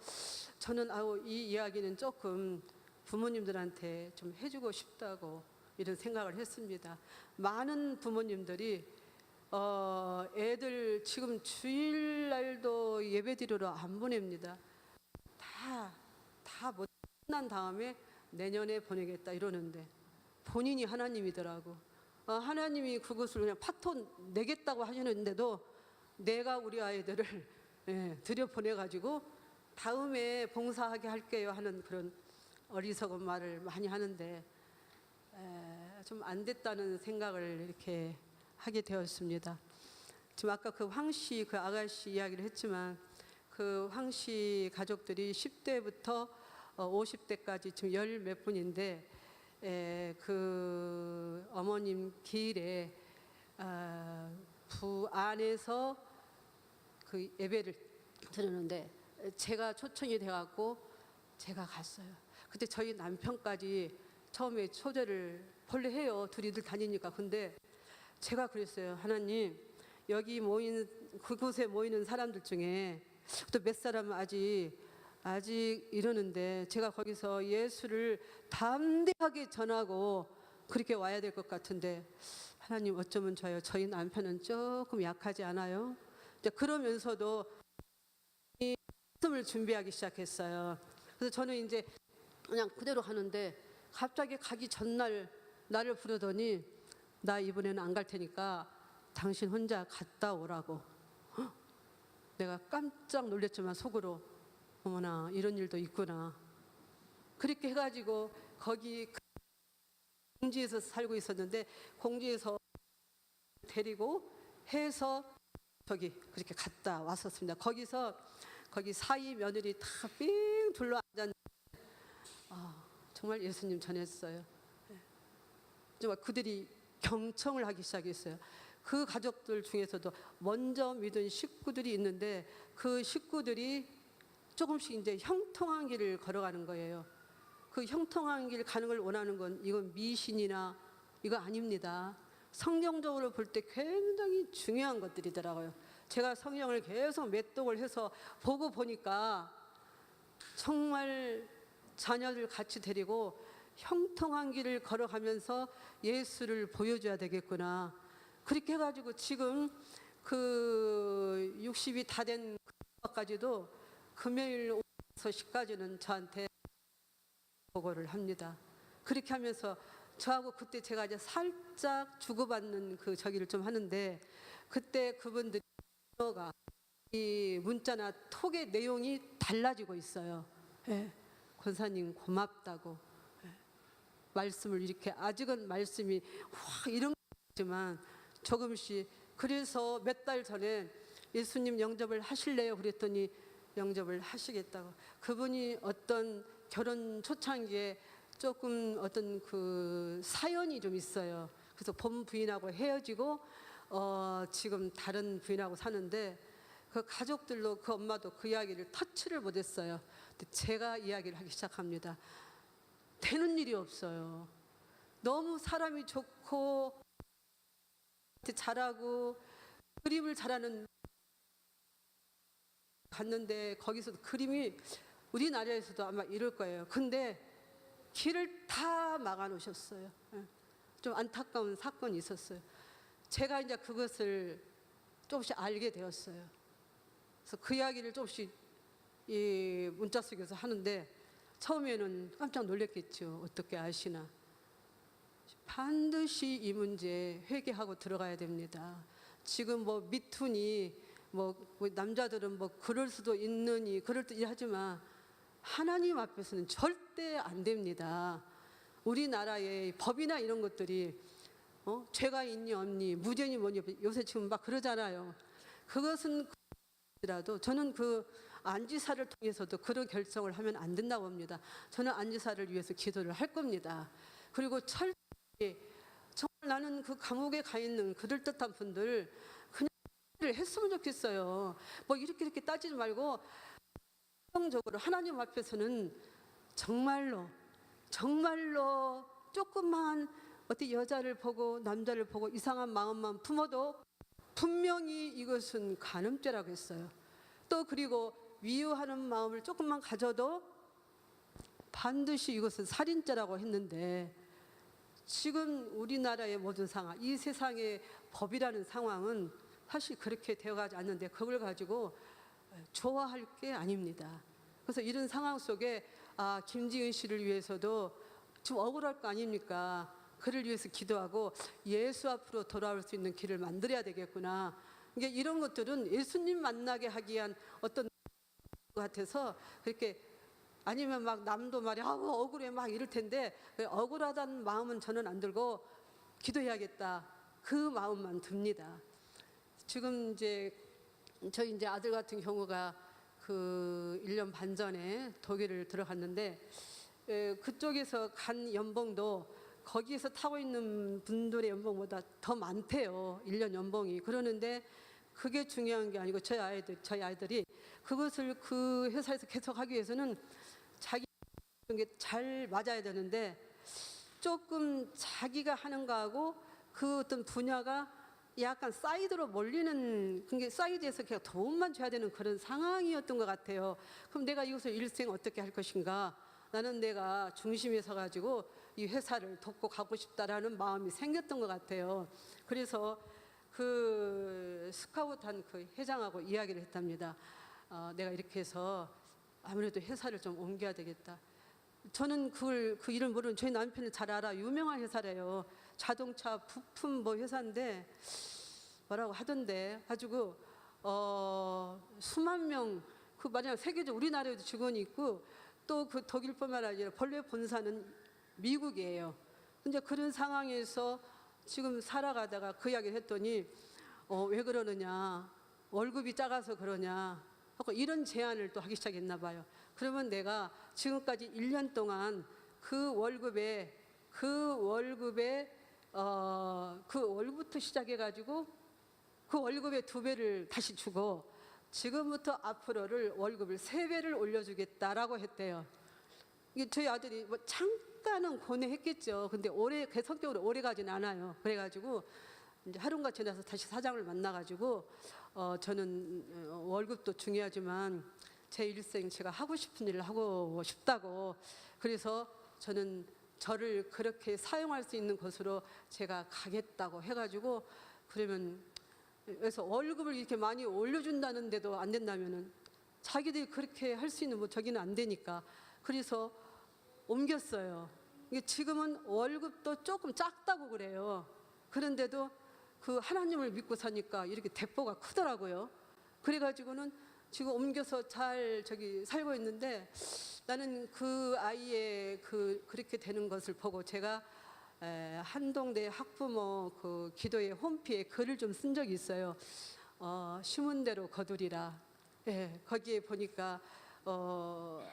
저는 이 이야기는 조금 부모님들한테 좀 해주고 싶다고 이런 생각을 했습니다. 많은 부모님들이 애들 지금 주일날도 예배드리러 안 보냅니다. 다 끝난 다음에 내년에 보내겠다 이러는데 본인이 하나님이더라고. 하나님이 그것을 그냥 파토 내겠다고 하시는데도 내가 우리 아이들을 들여보내가지고 다음에 봉사하게 할게요 하는 그런 어리석은 말을 많이 하는데 좀 안 됐다는 생각을 이렇게 하게 되었습니다. 지금 아까 그 황씨 그 아가씨 이야기를 했지만 그 황씨 가족들이 10대부터 50대까지 지금 10몇 분인데 그 어머님 길에 부 안에서 그 예배를 드리는데 제가 초청이 돼갖고 제가 갔어요. 그때 저희 남편까지 처음에 초대를 본래 해요. 둘이들 다니니까. 근데 제가 그랬어요. 하나님 여기 모인 그곳에 모이는 사람들 중에 또 몇 사람은 아직 이러는데 제가 거기서 예수를 담대하게 전하고 그렇게 와야 될 것 같은데 하나님 어쩌면 저희 남편은 조금 약하지 않아요? 그러면서도 이 말씀을 준비하기 시작했어요. 그래서 저는 이제 그냥 그대로 하는데 갑자기 가기 전날 나를 부르더니 나 이번에는 안 갈 테니까 당신 혼자 갔다 오라고. 헉! 내가 깜짝 놀랐지만 속으로 어머나 이런 일도 있구나. 그렇게 해가지고 거기 공주에서 살고 있었는데 공주에서 데리고 해서 저기 그렇게 갔다 왔었습니다. 거기 사위 며느리 다 삥 둘러 앉았는데 정말 예수님 전했어요. 정말 그들이 경청을 하기 시작했어요. 그 가족들 중에서도 먼저 믿은 식구들이 있는데 그 식구들이 조금씩 이제 형통한 길을 걸어가는 거예요. 그 형통한 길 가는 걸 원하는 건 이건 미신이나 이거 아닙니다. 성경적으로 볼 때 굉장히 중요한 것들이더라고요. 제가 성경을 계속 매독을 해서 보고 보니까 정말 자녀들 같이 데리고 형통한 길을 걸어가면서 예수를 보여줘야 되겠구나. 그렇게 해가지고 지금 그 60이 다 된 것까지도 금요일 오후 6시까지는 저한테 보고를 합니다. 그렇게 하면서 저하고 그때 제가 이제 살짝 주고받는 그 저기를 좀 하는데 그때 그분들이 이 문자나 톡의 내용이 달라지고 있어요. 예, 권사님 고맙다고. 예, 말씀을 이렇게 아직은 말씀이 확 이런 거지만 조금씩 그래서 몇 달 전에 예수님 영접을 하실래요? 그랬더니 영접을 하시겠다고. 그분이 어떤 결혼 초창기에 조금 어떤 그 사연이 좀 있어요. 그래서 본 부인하고 헤어지고 지금 다른 부인하고 사는데 그 가족들로 그 엄마도 그 이야기를 터치를 못했어요. 근데 제가 이야기를 하기 시작합니다. 되는 일이 없어요. 너무 사람이 좋고 잘하고 그림을 잘하는 갔는데 거기서도 그림이 우리나라에서도 아마 이럴 거예요. 근데 길을 다 막아 놓으셨어요. 좀 안타까운 사건이 있었어요. 제가 이제 그것을 조금씩 알게 되었어요. 그래서 그 이야기를 조금씩 이 문자 속에서 하는데 처음에는 깜짝 놀랐겠죠. 어떻게 아시나. 반드시 이 문제 회개하고 들어가야 됩니다. 지금 뭐 미투니 뭐 남자들은 뭐 그럴 수도 있느니 그럴 듯이 하지만 하나님 앞에서는 절대 안 됩니다. 우리나라의 법이나 이런 것들이 죄가 있니 없니 무죄니 뭐니 요새 지금 막 그러잖아요. 그것은 라도 저는 그 안지사를 통해서도 그런 결정을 하면 안 된다고 봅니다. 저는 안지사를 위해서 기도를 할 겁니다. 그리고 철저히 정말 나는 그 감옥에 가 있는 그럴듯한 분들 그냥 했으면 좋겠어요. 뭐 이렇게 따지지 말고 성적으로 하나님 앞에서는 정말로 조금만 어떤 여자를 보고 남자를 보고 이상한 마음만 품어도 분명히 이것은 간음죄라고 했어요. 또 그리고 미워하는 마음을 조금만 가져도 반드시 이것은 살인죄라고 했는데 지금 우리나라의 모든 상황, 이 세상의 법이라는 상황은 사실 그렇게 되어가지 않는데 그걸 가지고 좋아할 게 아닙니다. 그래서 이런 상황 속에 김지은 씨를 위해서도 좀 억울할 거 아닙니까? 그를 위해서 기도하고 예수 앞으로 돌아올 수 있는 길을 만들어야 되겠구나. 이게 이런 것들은 예수님 만나게 하기 위한 어떤 것 같아서 그렇게 아니면 막 남도 말이 억울해 막 이럴 텐데 억울하다는 마음은 저는 안 들고 기도해야겠다 그 마음만 듭니다. 지금 이제 저희 이제 아들 같은 경우가 그 1년 반 전에 독일을 들어갔는데 그쪽에서 간 연봉도 거기에서 타고 있는 분들의 연봉보다 더 많대요. 1년 연봉이. 그러는데 그게 중요한 게 아니고 저희 아이들이 그것을 그 회사에서 계속 하기 위해서는 자기 게 잘 맞아야 되는데 조금 자기가 하는 거하고 그 어떤 분야가 약간 사이드로 몰리는 그게 사이드에서 그냥 도움만 줘야 되는 그런 상황이었던 것 같아요. 그럼 내가 이것을 일생 어떻게 할 것인가? 나는 내가 중심에 서가지고 이 회사를 돕고 가고 싶다라는 마음이 생겼던 것 같아요. 그래서 그 스카우트한 그 회장하고 이야기를 했답니다. 내가 이렇게 해서 아무래도 회사를 좀 옮겨야 되겠다. 저는 그 이름 모르는 저희 남편이 잘 알아. 유명한 회사래요. 자동차 부품 뭐 회사인데 뭐라고 하던데 가지고 수만 명 그 만약 세계적 우리나라에도 직원이 있고 또 그 독일뿐만 아니라 본래 본사는 미국이에요. 근데 그런 상황에서 지금 살아가다가 그 이야기를 했더니 왜 그러느냐, 월급이 작아서 그러냐 하고 이런 제안을 또 하기 시작했나 봐요. 그러면 내가 지금까지 1년 동안 그 월급에 그 월급부터 시작해가지고 그 월급의 2배를 다시 주고 지금부터 앞으로를 월급을 3배를 올려주겠다라고 했대요. 이게 저희 아들이 뭐 잠깐은 고뇌했겠죠. 근데 걔 성격으로 오래 가진 않아요. 그래가지고 이제 하루가 지나서 다시 사장을 만나가지고 저는 월급도 중요하지만 제 일생 제가 하고 싶은 일을 하고 싶다고, 그래서 저는 저를 그렇게 사용할 수 있는 곳으로 제가 가겠다고 해가지고, 그러면 그래서 월급을 이렇게 많이 올려준다는데도 안 된다면은 자기들이 그렇게 할 수 있는 뭐 저기는 안 되니까 그래서 옮겼어요. 이게 지금은 월급도 조금 작다고 그래요. 그런데도 그 하나님을 믿고 사니까 이렇게 대포가 크더라고요. 그래가지고는 지금 옮겨서 잘 살고 있는데, 나는 그 아이의 그렇게 되는 것을 보고 제가 한동대 학부모 그 기도회 홈피에 글을 좀 쓴 적이 있어요. 심은 대로 거두리라. 거기에 보니까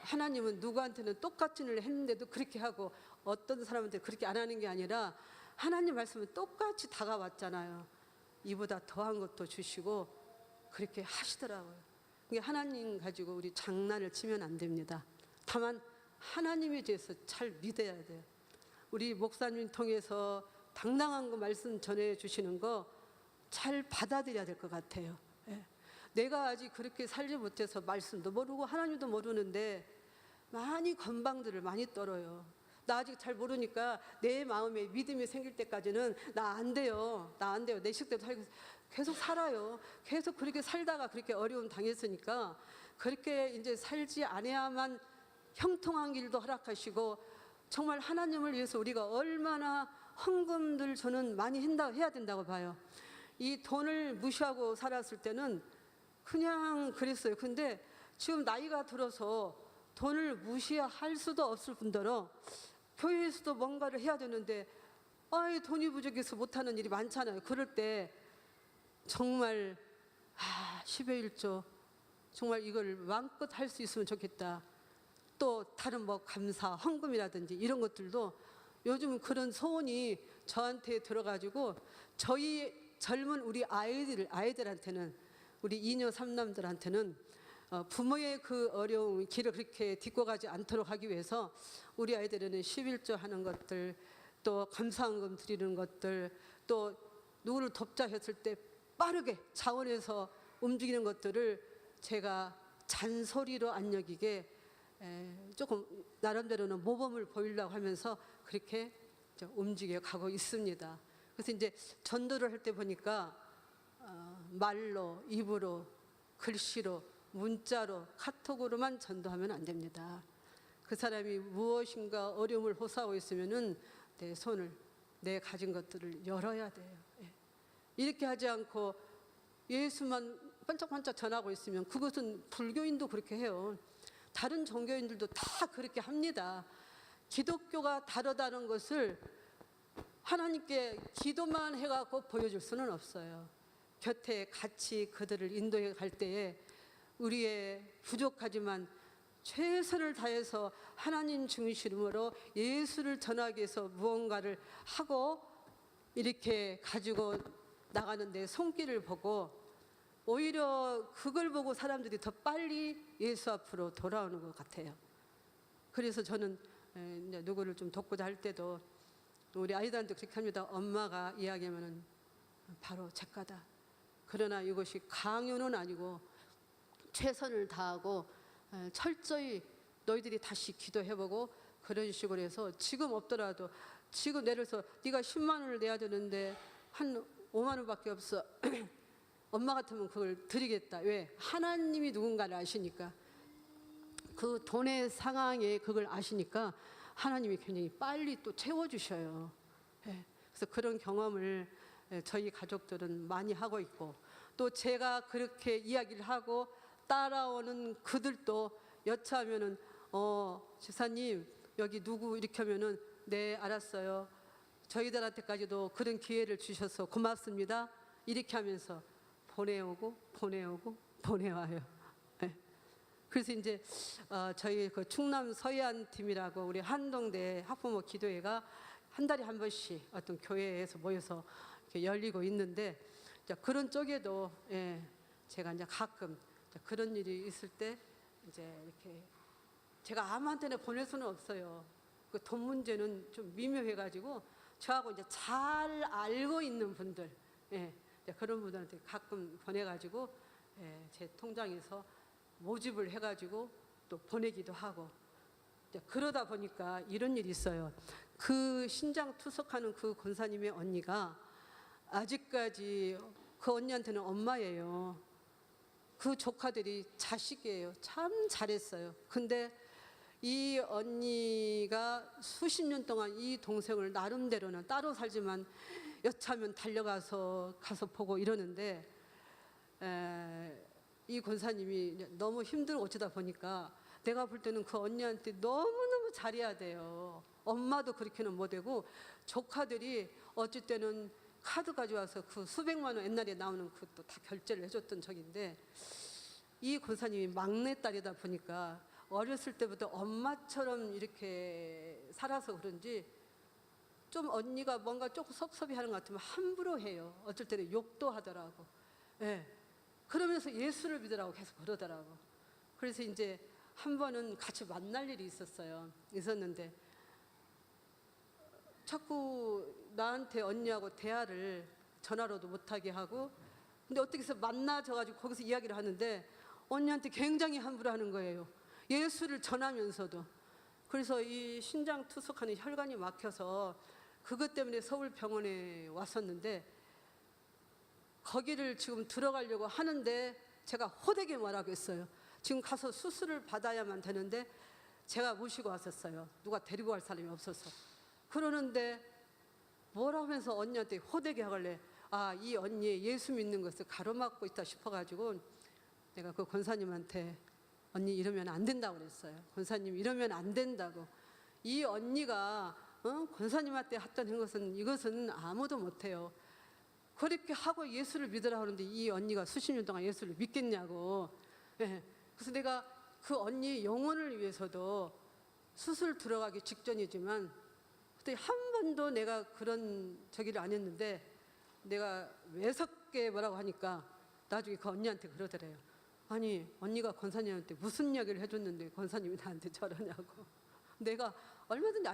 하나님은 누구한테는 똑같은 일을 했는데도 그렇게 하고 어떤 사람한테 그렇게 안 하는 게 아니라 하나님 말씀은 똑같이 다가왔잖아요. 이보다 더한 것도 주시고 그렇게 하시더라고요. 하나님 가지고 우리 장난을 치면 안 됩니다. 다만 하나님에 대해서 잘 믿어야 돼요. 우리 목사님 통해서 당당한 거 말씀 전해주시는 거 잘 받아들여야 될 것 같아요. 내가 아직 그렇게 살지 못해서 말씀도 모르고 하나님도 모르는데 많이 건방들을 많이 떨어요. 나 아직 잘 모르니까 내 마음에 믿음이 생길 때까지는 나 안 돼요. 내 식대로 살고 계속 살아요. 계속 그렇게 살다가 그렇게 어려움 당했으니까 그렇게 이제 살지 않아야만 형통한 길도 허락하시고, 정말 하나님을 위해서 우리가 얼마나 헌금들 저는 많이 해야 된다고 봐요. 이 돈을 무시하고 살았을 때는 그냥 그랬어요. 근데 지금 나이가 들어서 돈을 무시할 수도 없을 뿐더러 교회에서도 뭔가를 해야 되는데 돈이 부족해서 못하는 일이 많잖아요. 그럴 때 정말 10의 1조 정말 이걸 마음껏 할 수 있으면 좋겠다. 또 다른 뭐 감사, 헌금이라든지 이런 것들도 요즘 그런 소원이 저한테 들어가지고 저희 젊은 우리 아이들한테는, 우리 2녀 3남들한테는 부모의 그 어려운 길을 그렇게 딛고 가지 않도록 하기 위해서 우리 아이들에는 11조 하는 것들, 또 감사헌금 드리는 것들, 또 누구를 돕자 했을 때 빠르게 자원해서 움직이는 것들을 제가 잔소리로 안 여기게 조금 나름대로는 모범을 보이려고 하면서 그렇게 움직여 가고 있습니다. 그래서 이제 전도를 할 때 보니까 말로, 입으로, 글씨로, 문자로, 카톡으로만 전도하면 안 됩니다. 그 사람이 무엇인가 어려움을 호소하고 있으면은 내 손을, 내 가진 것들을 열어야 돼요. 이렇게 하지 않고 예수만 반짝반짝 전하고 있으면 그것은 불교인도 그렇게 해요. 다른 종교인들도 다 그렇게 합니다. 기독교가 다르다는 것을 하나님께 기도만 해갖고 보여줄 수는 없어요. 곁에 같이 그들을 인도해 갈 때에 우리의 부족하지만 최선을 다해서 하나님 중심으로 예수를 전하기 위해서 무언가를 하고 이렇게 가지고 나가는 데 손길을 보고, 오히려 그걸 보고 사람들이 더 빨리 예수 앞으로 돌아오는 것 같아요. 그래서 저는 누구를 좀 돕고자 할 때도 우리 아이들한테 그렇게 합니다. 엄마가 이야기하면은 바로 작가다. 그러나 이것이 강요는 아니고 최선을 다하고 철저히 너희들이 다시 기도해보고 그런 식으로 해서, 지금 없더라도 지금 내려서 네가 10만 원을 내야 되는데 한 5만 원밖에 없어. 엄마 같으면 그걸 드리겠다. 왜? 하나님이 누군가를 아시니까. 그 돈의 상황에 그걸 아시니까 하나님이 굉장히 빨리 또 채워주셔요. 예. 그래서 그런 경험을 저희 가족들은 많이 하고 있고, 또 제가 그렇게 이야기를 하고 따라오는 그들도 여차하면은 집사님 여기 누구 이렇게 하면은 네 알았어요. 저희들한테까지도 그런 기회를 주셔서 고맙습니다. 이렇게 하면서 보내오고 보내와요. 네. 그래서 이제 저희 그 충남 서해안 팀이라고 우리 한동대 학부모 기도회가 한 달에 한 번씩 어떤 교회에서 모여서 이렇게 열리고 있는데, 그런 쪽에도 제가 이제 가끔 그런 일이 있을 때 이제 이렇게 제가 아무한테나 보낼 수는 없어요. 그 돈 문제는 좀 미묘해가지고 저하고 이제 잘 알고 있는 분들, 그런 분들한테 가끔 보내가지고 제 통장에서 모집을 해가지고 또 보내기도 하고. 그러다 보니까 이런 일이 있어요. 그 신장 투석하는 그 권사님의 언니가 아직까지 그 언니한테는 엄마예요. 그 조카들이 자식이에요. 참 잘했어요. 근데 이 언니가 수십 년 동안 이 동생을 나름대로는 따로 살지만 여차하면 달려가서 가서 보고 이러는데, 이 권사님이 너무 힘들고 어쩌다 보니까 내가 볼 때는 그 언니한테 너무너무 잘해야 돼요. 엄마도 그렇게는 못하고 조카들이 어쩔 때는 카드 가져와서 그 수백만 원 옛날에 나오는 그것도 다 결제를 해줬던 적인데, 이 권사님이 막내딸이다 보니까 어렸을 때부터 엄마처럼 이렇게 살아서 그런지 좀 언니가 뭔가 조금 섭섭해하는 것 같으면 함부로 해요. 어쩔 때는 욕도 하더라고. 그러면서 예수를 믿으라고 계속 그러더라고. 그래서 이제 한 번은 같이 만날 일이 있었는데 자꾸 나한테 언니하고 대화를 전화로도 못하게 하고, 근데 어떻게 해서 만나져가지고 거기서 이야기를 하는데 언니한테 굉장히 함부로 하는 거예요. 예수를 전하면서도. 그래서 이 신장 투석하는 혈관이 막혀서 그것 때문에 서울병원에 왔었는데, 거기를 지금 들어가려고 하는데 제가 호되게 뭐라고 했어요. 지금 가서 수술을 받아야만 되는데 제가 모시고 왔었어요. 누가 데리고 갈 사람이 없어서. 그러는데 뭐라 하면서 언니한테 호되게 하길래 이 언니의 예수 믿는 것을 가로막고 있다 싶어가지고 내가 그 권사님한테 언니 이러면 안 된다고 그랬어요. 권사님 이러면 안 된다고. 이 언니가 권사님한테 했던 이것은 아무도 못해요. 그렇게 하고 예수를 믿으라 하는데 이 언니가 수십 년 동안 예수를 믿겠냐고. 그래서 내가 그 언니의 영혼을 위해서도 수술 들어가기 직전이지만 그때 한 번도 내가 그런 저기를 안 했는데, 내가 매섭게 뭐라고 하니까 나중에 그 언니한테 그러더래요. 아니 언니가 권사님한테 무슨 이야기를 해줬는데 권사님이 나한테 저러냐고. 내가 얼마든지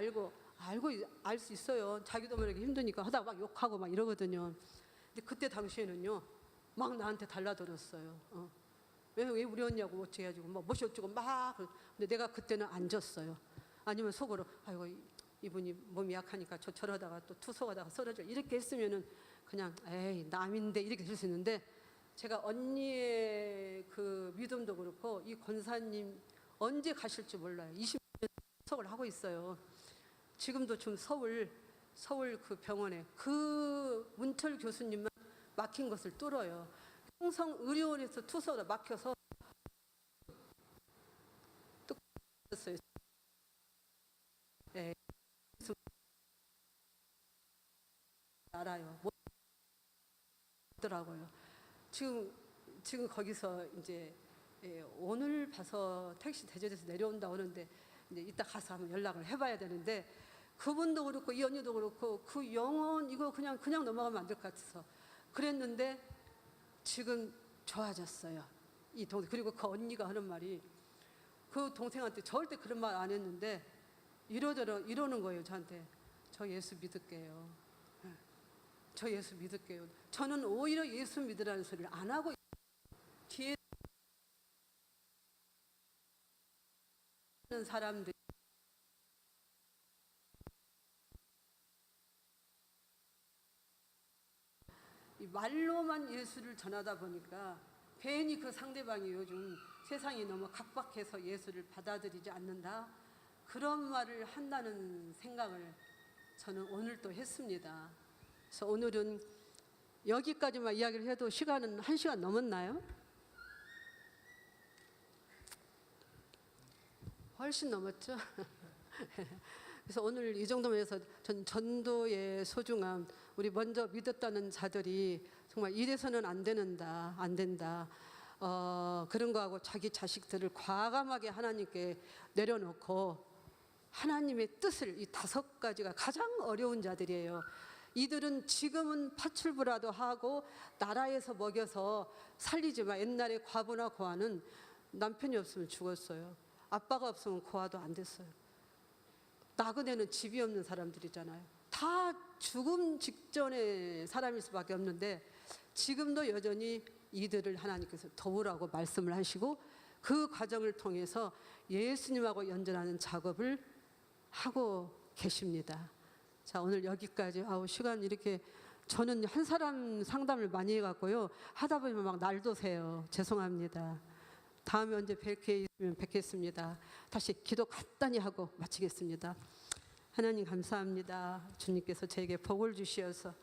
알 수 있어요. 자기도 모르게 힘드니까 하다가 막 욕하고 막 이러거든요. 근데 그때 당시에는요 막 나한테 달라들었어요. 왜 우리 언니하고 어찌 해가지고 뭐 못이 어쩌고 막. 근데 내가 그때는 안 졌어요. 아니면 속으로 아이고 이분이 몸이 약하니까 저러다가 또 투석하다가 쓰러져 이렇게 했으면은 그냥 에이 남인데 이렇게 될 수 있는데, 제가 언니의 그 믿음도 그렇고 이 권사님 언제 가실지 몰라요. 20년 투석을 하고 있어요. 지금도 좀 서울 그 병원에 그 문철 교수님만 막힌 것을 뚫어요. 평성의료원에서 투석을 막혀서 또 었어요. 알아요. 못더라고요. 지금 거기서 이제 오늘 봐서 택시 대절에서 내려온다 오는데 이제 이따 가서 한번 연락을 해봐야 되는데, 그분도 그렇고 이 언니도 그렇고 그 영혼 이거 그냥 넘어가면 안 될 것 같아서 그랬는데 지금 좋아졌어요. 이 동생. 그리고 그 언니가 하는 말이, 그 동생한테 절대 그런 말 안 했는데 이러는 거예요 저한테. 저 예수 믿을게요. 저 예수 믿을게요. 저는 오히려 예수 믿으라는 소리를 안 하고 뒤에 있는 사람들이 말로만 예수를 전하다 보니까 괜히 그 상대방이 요즘 세상이 너무 각박해서 예수를 받아들이지 않는다, 그런 말을 한다는 생각을 저는 오늘 또 했습니다. 그래서 오늘은 여기까지만 이야기를 해도 시간은 1시간 넘었나요? 훨씬 넘었죠? 그래서 오늘 이 정도면 해서 전 전도의 소중함, 우리 먼저 믿었다는 자들이 정말 이래서는 안 된다. 그런 거하고 자기 자식들을 과감하게 하나님께 내려놓고 하나님의 뜻을, 이 5가지가 가장 어려운 자들이에요. 이들은 지금은 파출부라도 하고 나라에서 먹여서 살리지만 옛날에 과부나 고아는 남편이 없으면 죽었어요. 아빠가 없으면 고아도 안 됐어요. 나그네는 집이 없는 사람들이잖아요. 다 죽음 직전의 사람일 수밖에 없는데 지금도 여전히 이들을 하나님께서 도우라고 말씀을 하시고 그 과정을 통해서 예수님하고 연전하는 작업을 하고 계십니다. 자, 오늘 여기까지. 시간 이렇게, 저는 한 사람 상담을 많이 해갖고요, 하다 보면 막 날도 새요. 죄송합니다. 다음에 언제 뵐 기회 있으면 뵙겠습니다. 다시 기도 간단히 하고 마치겠습니다. 하나님 감사합니다. 주님께서 저에게 복을 주시어서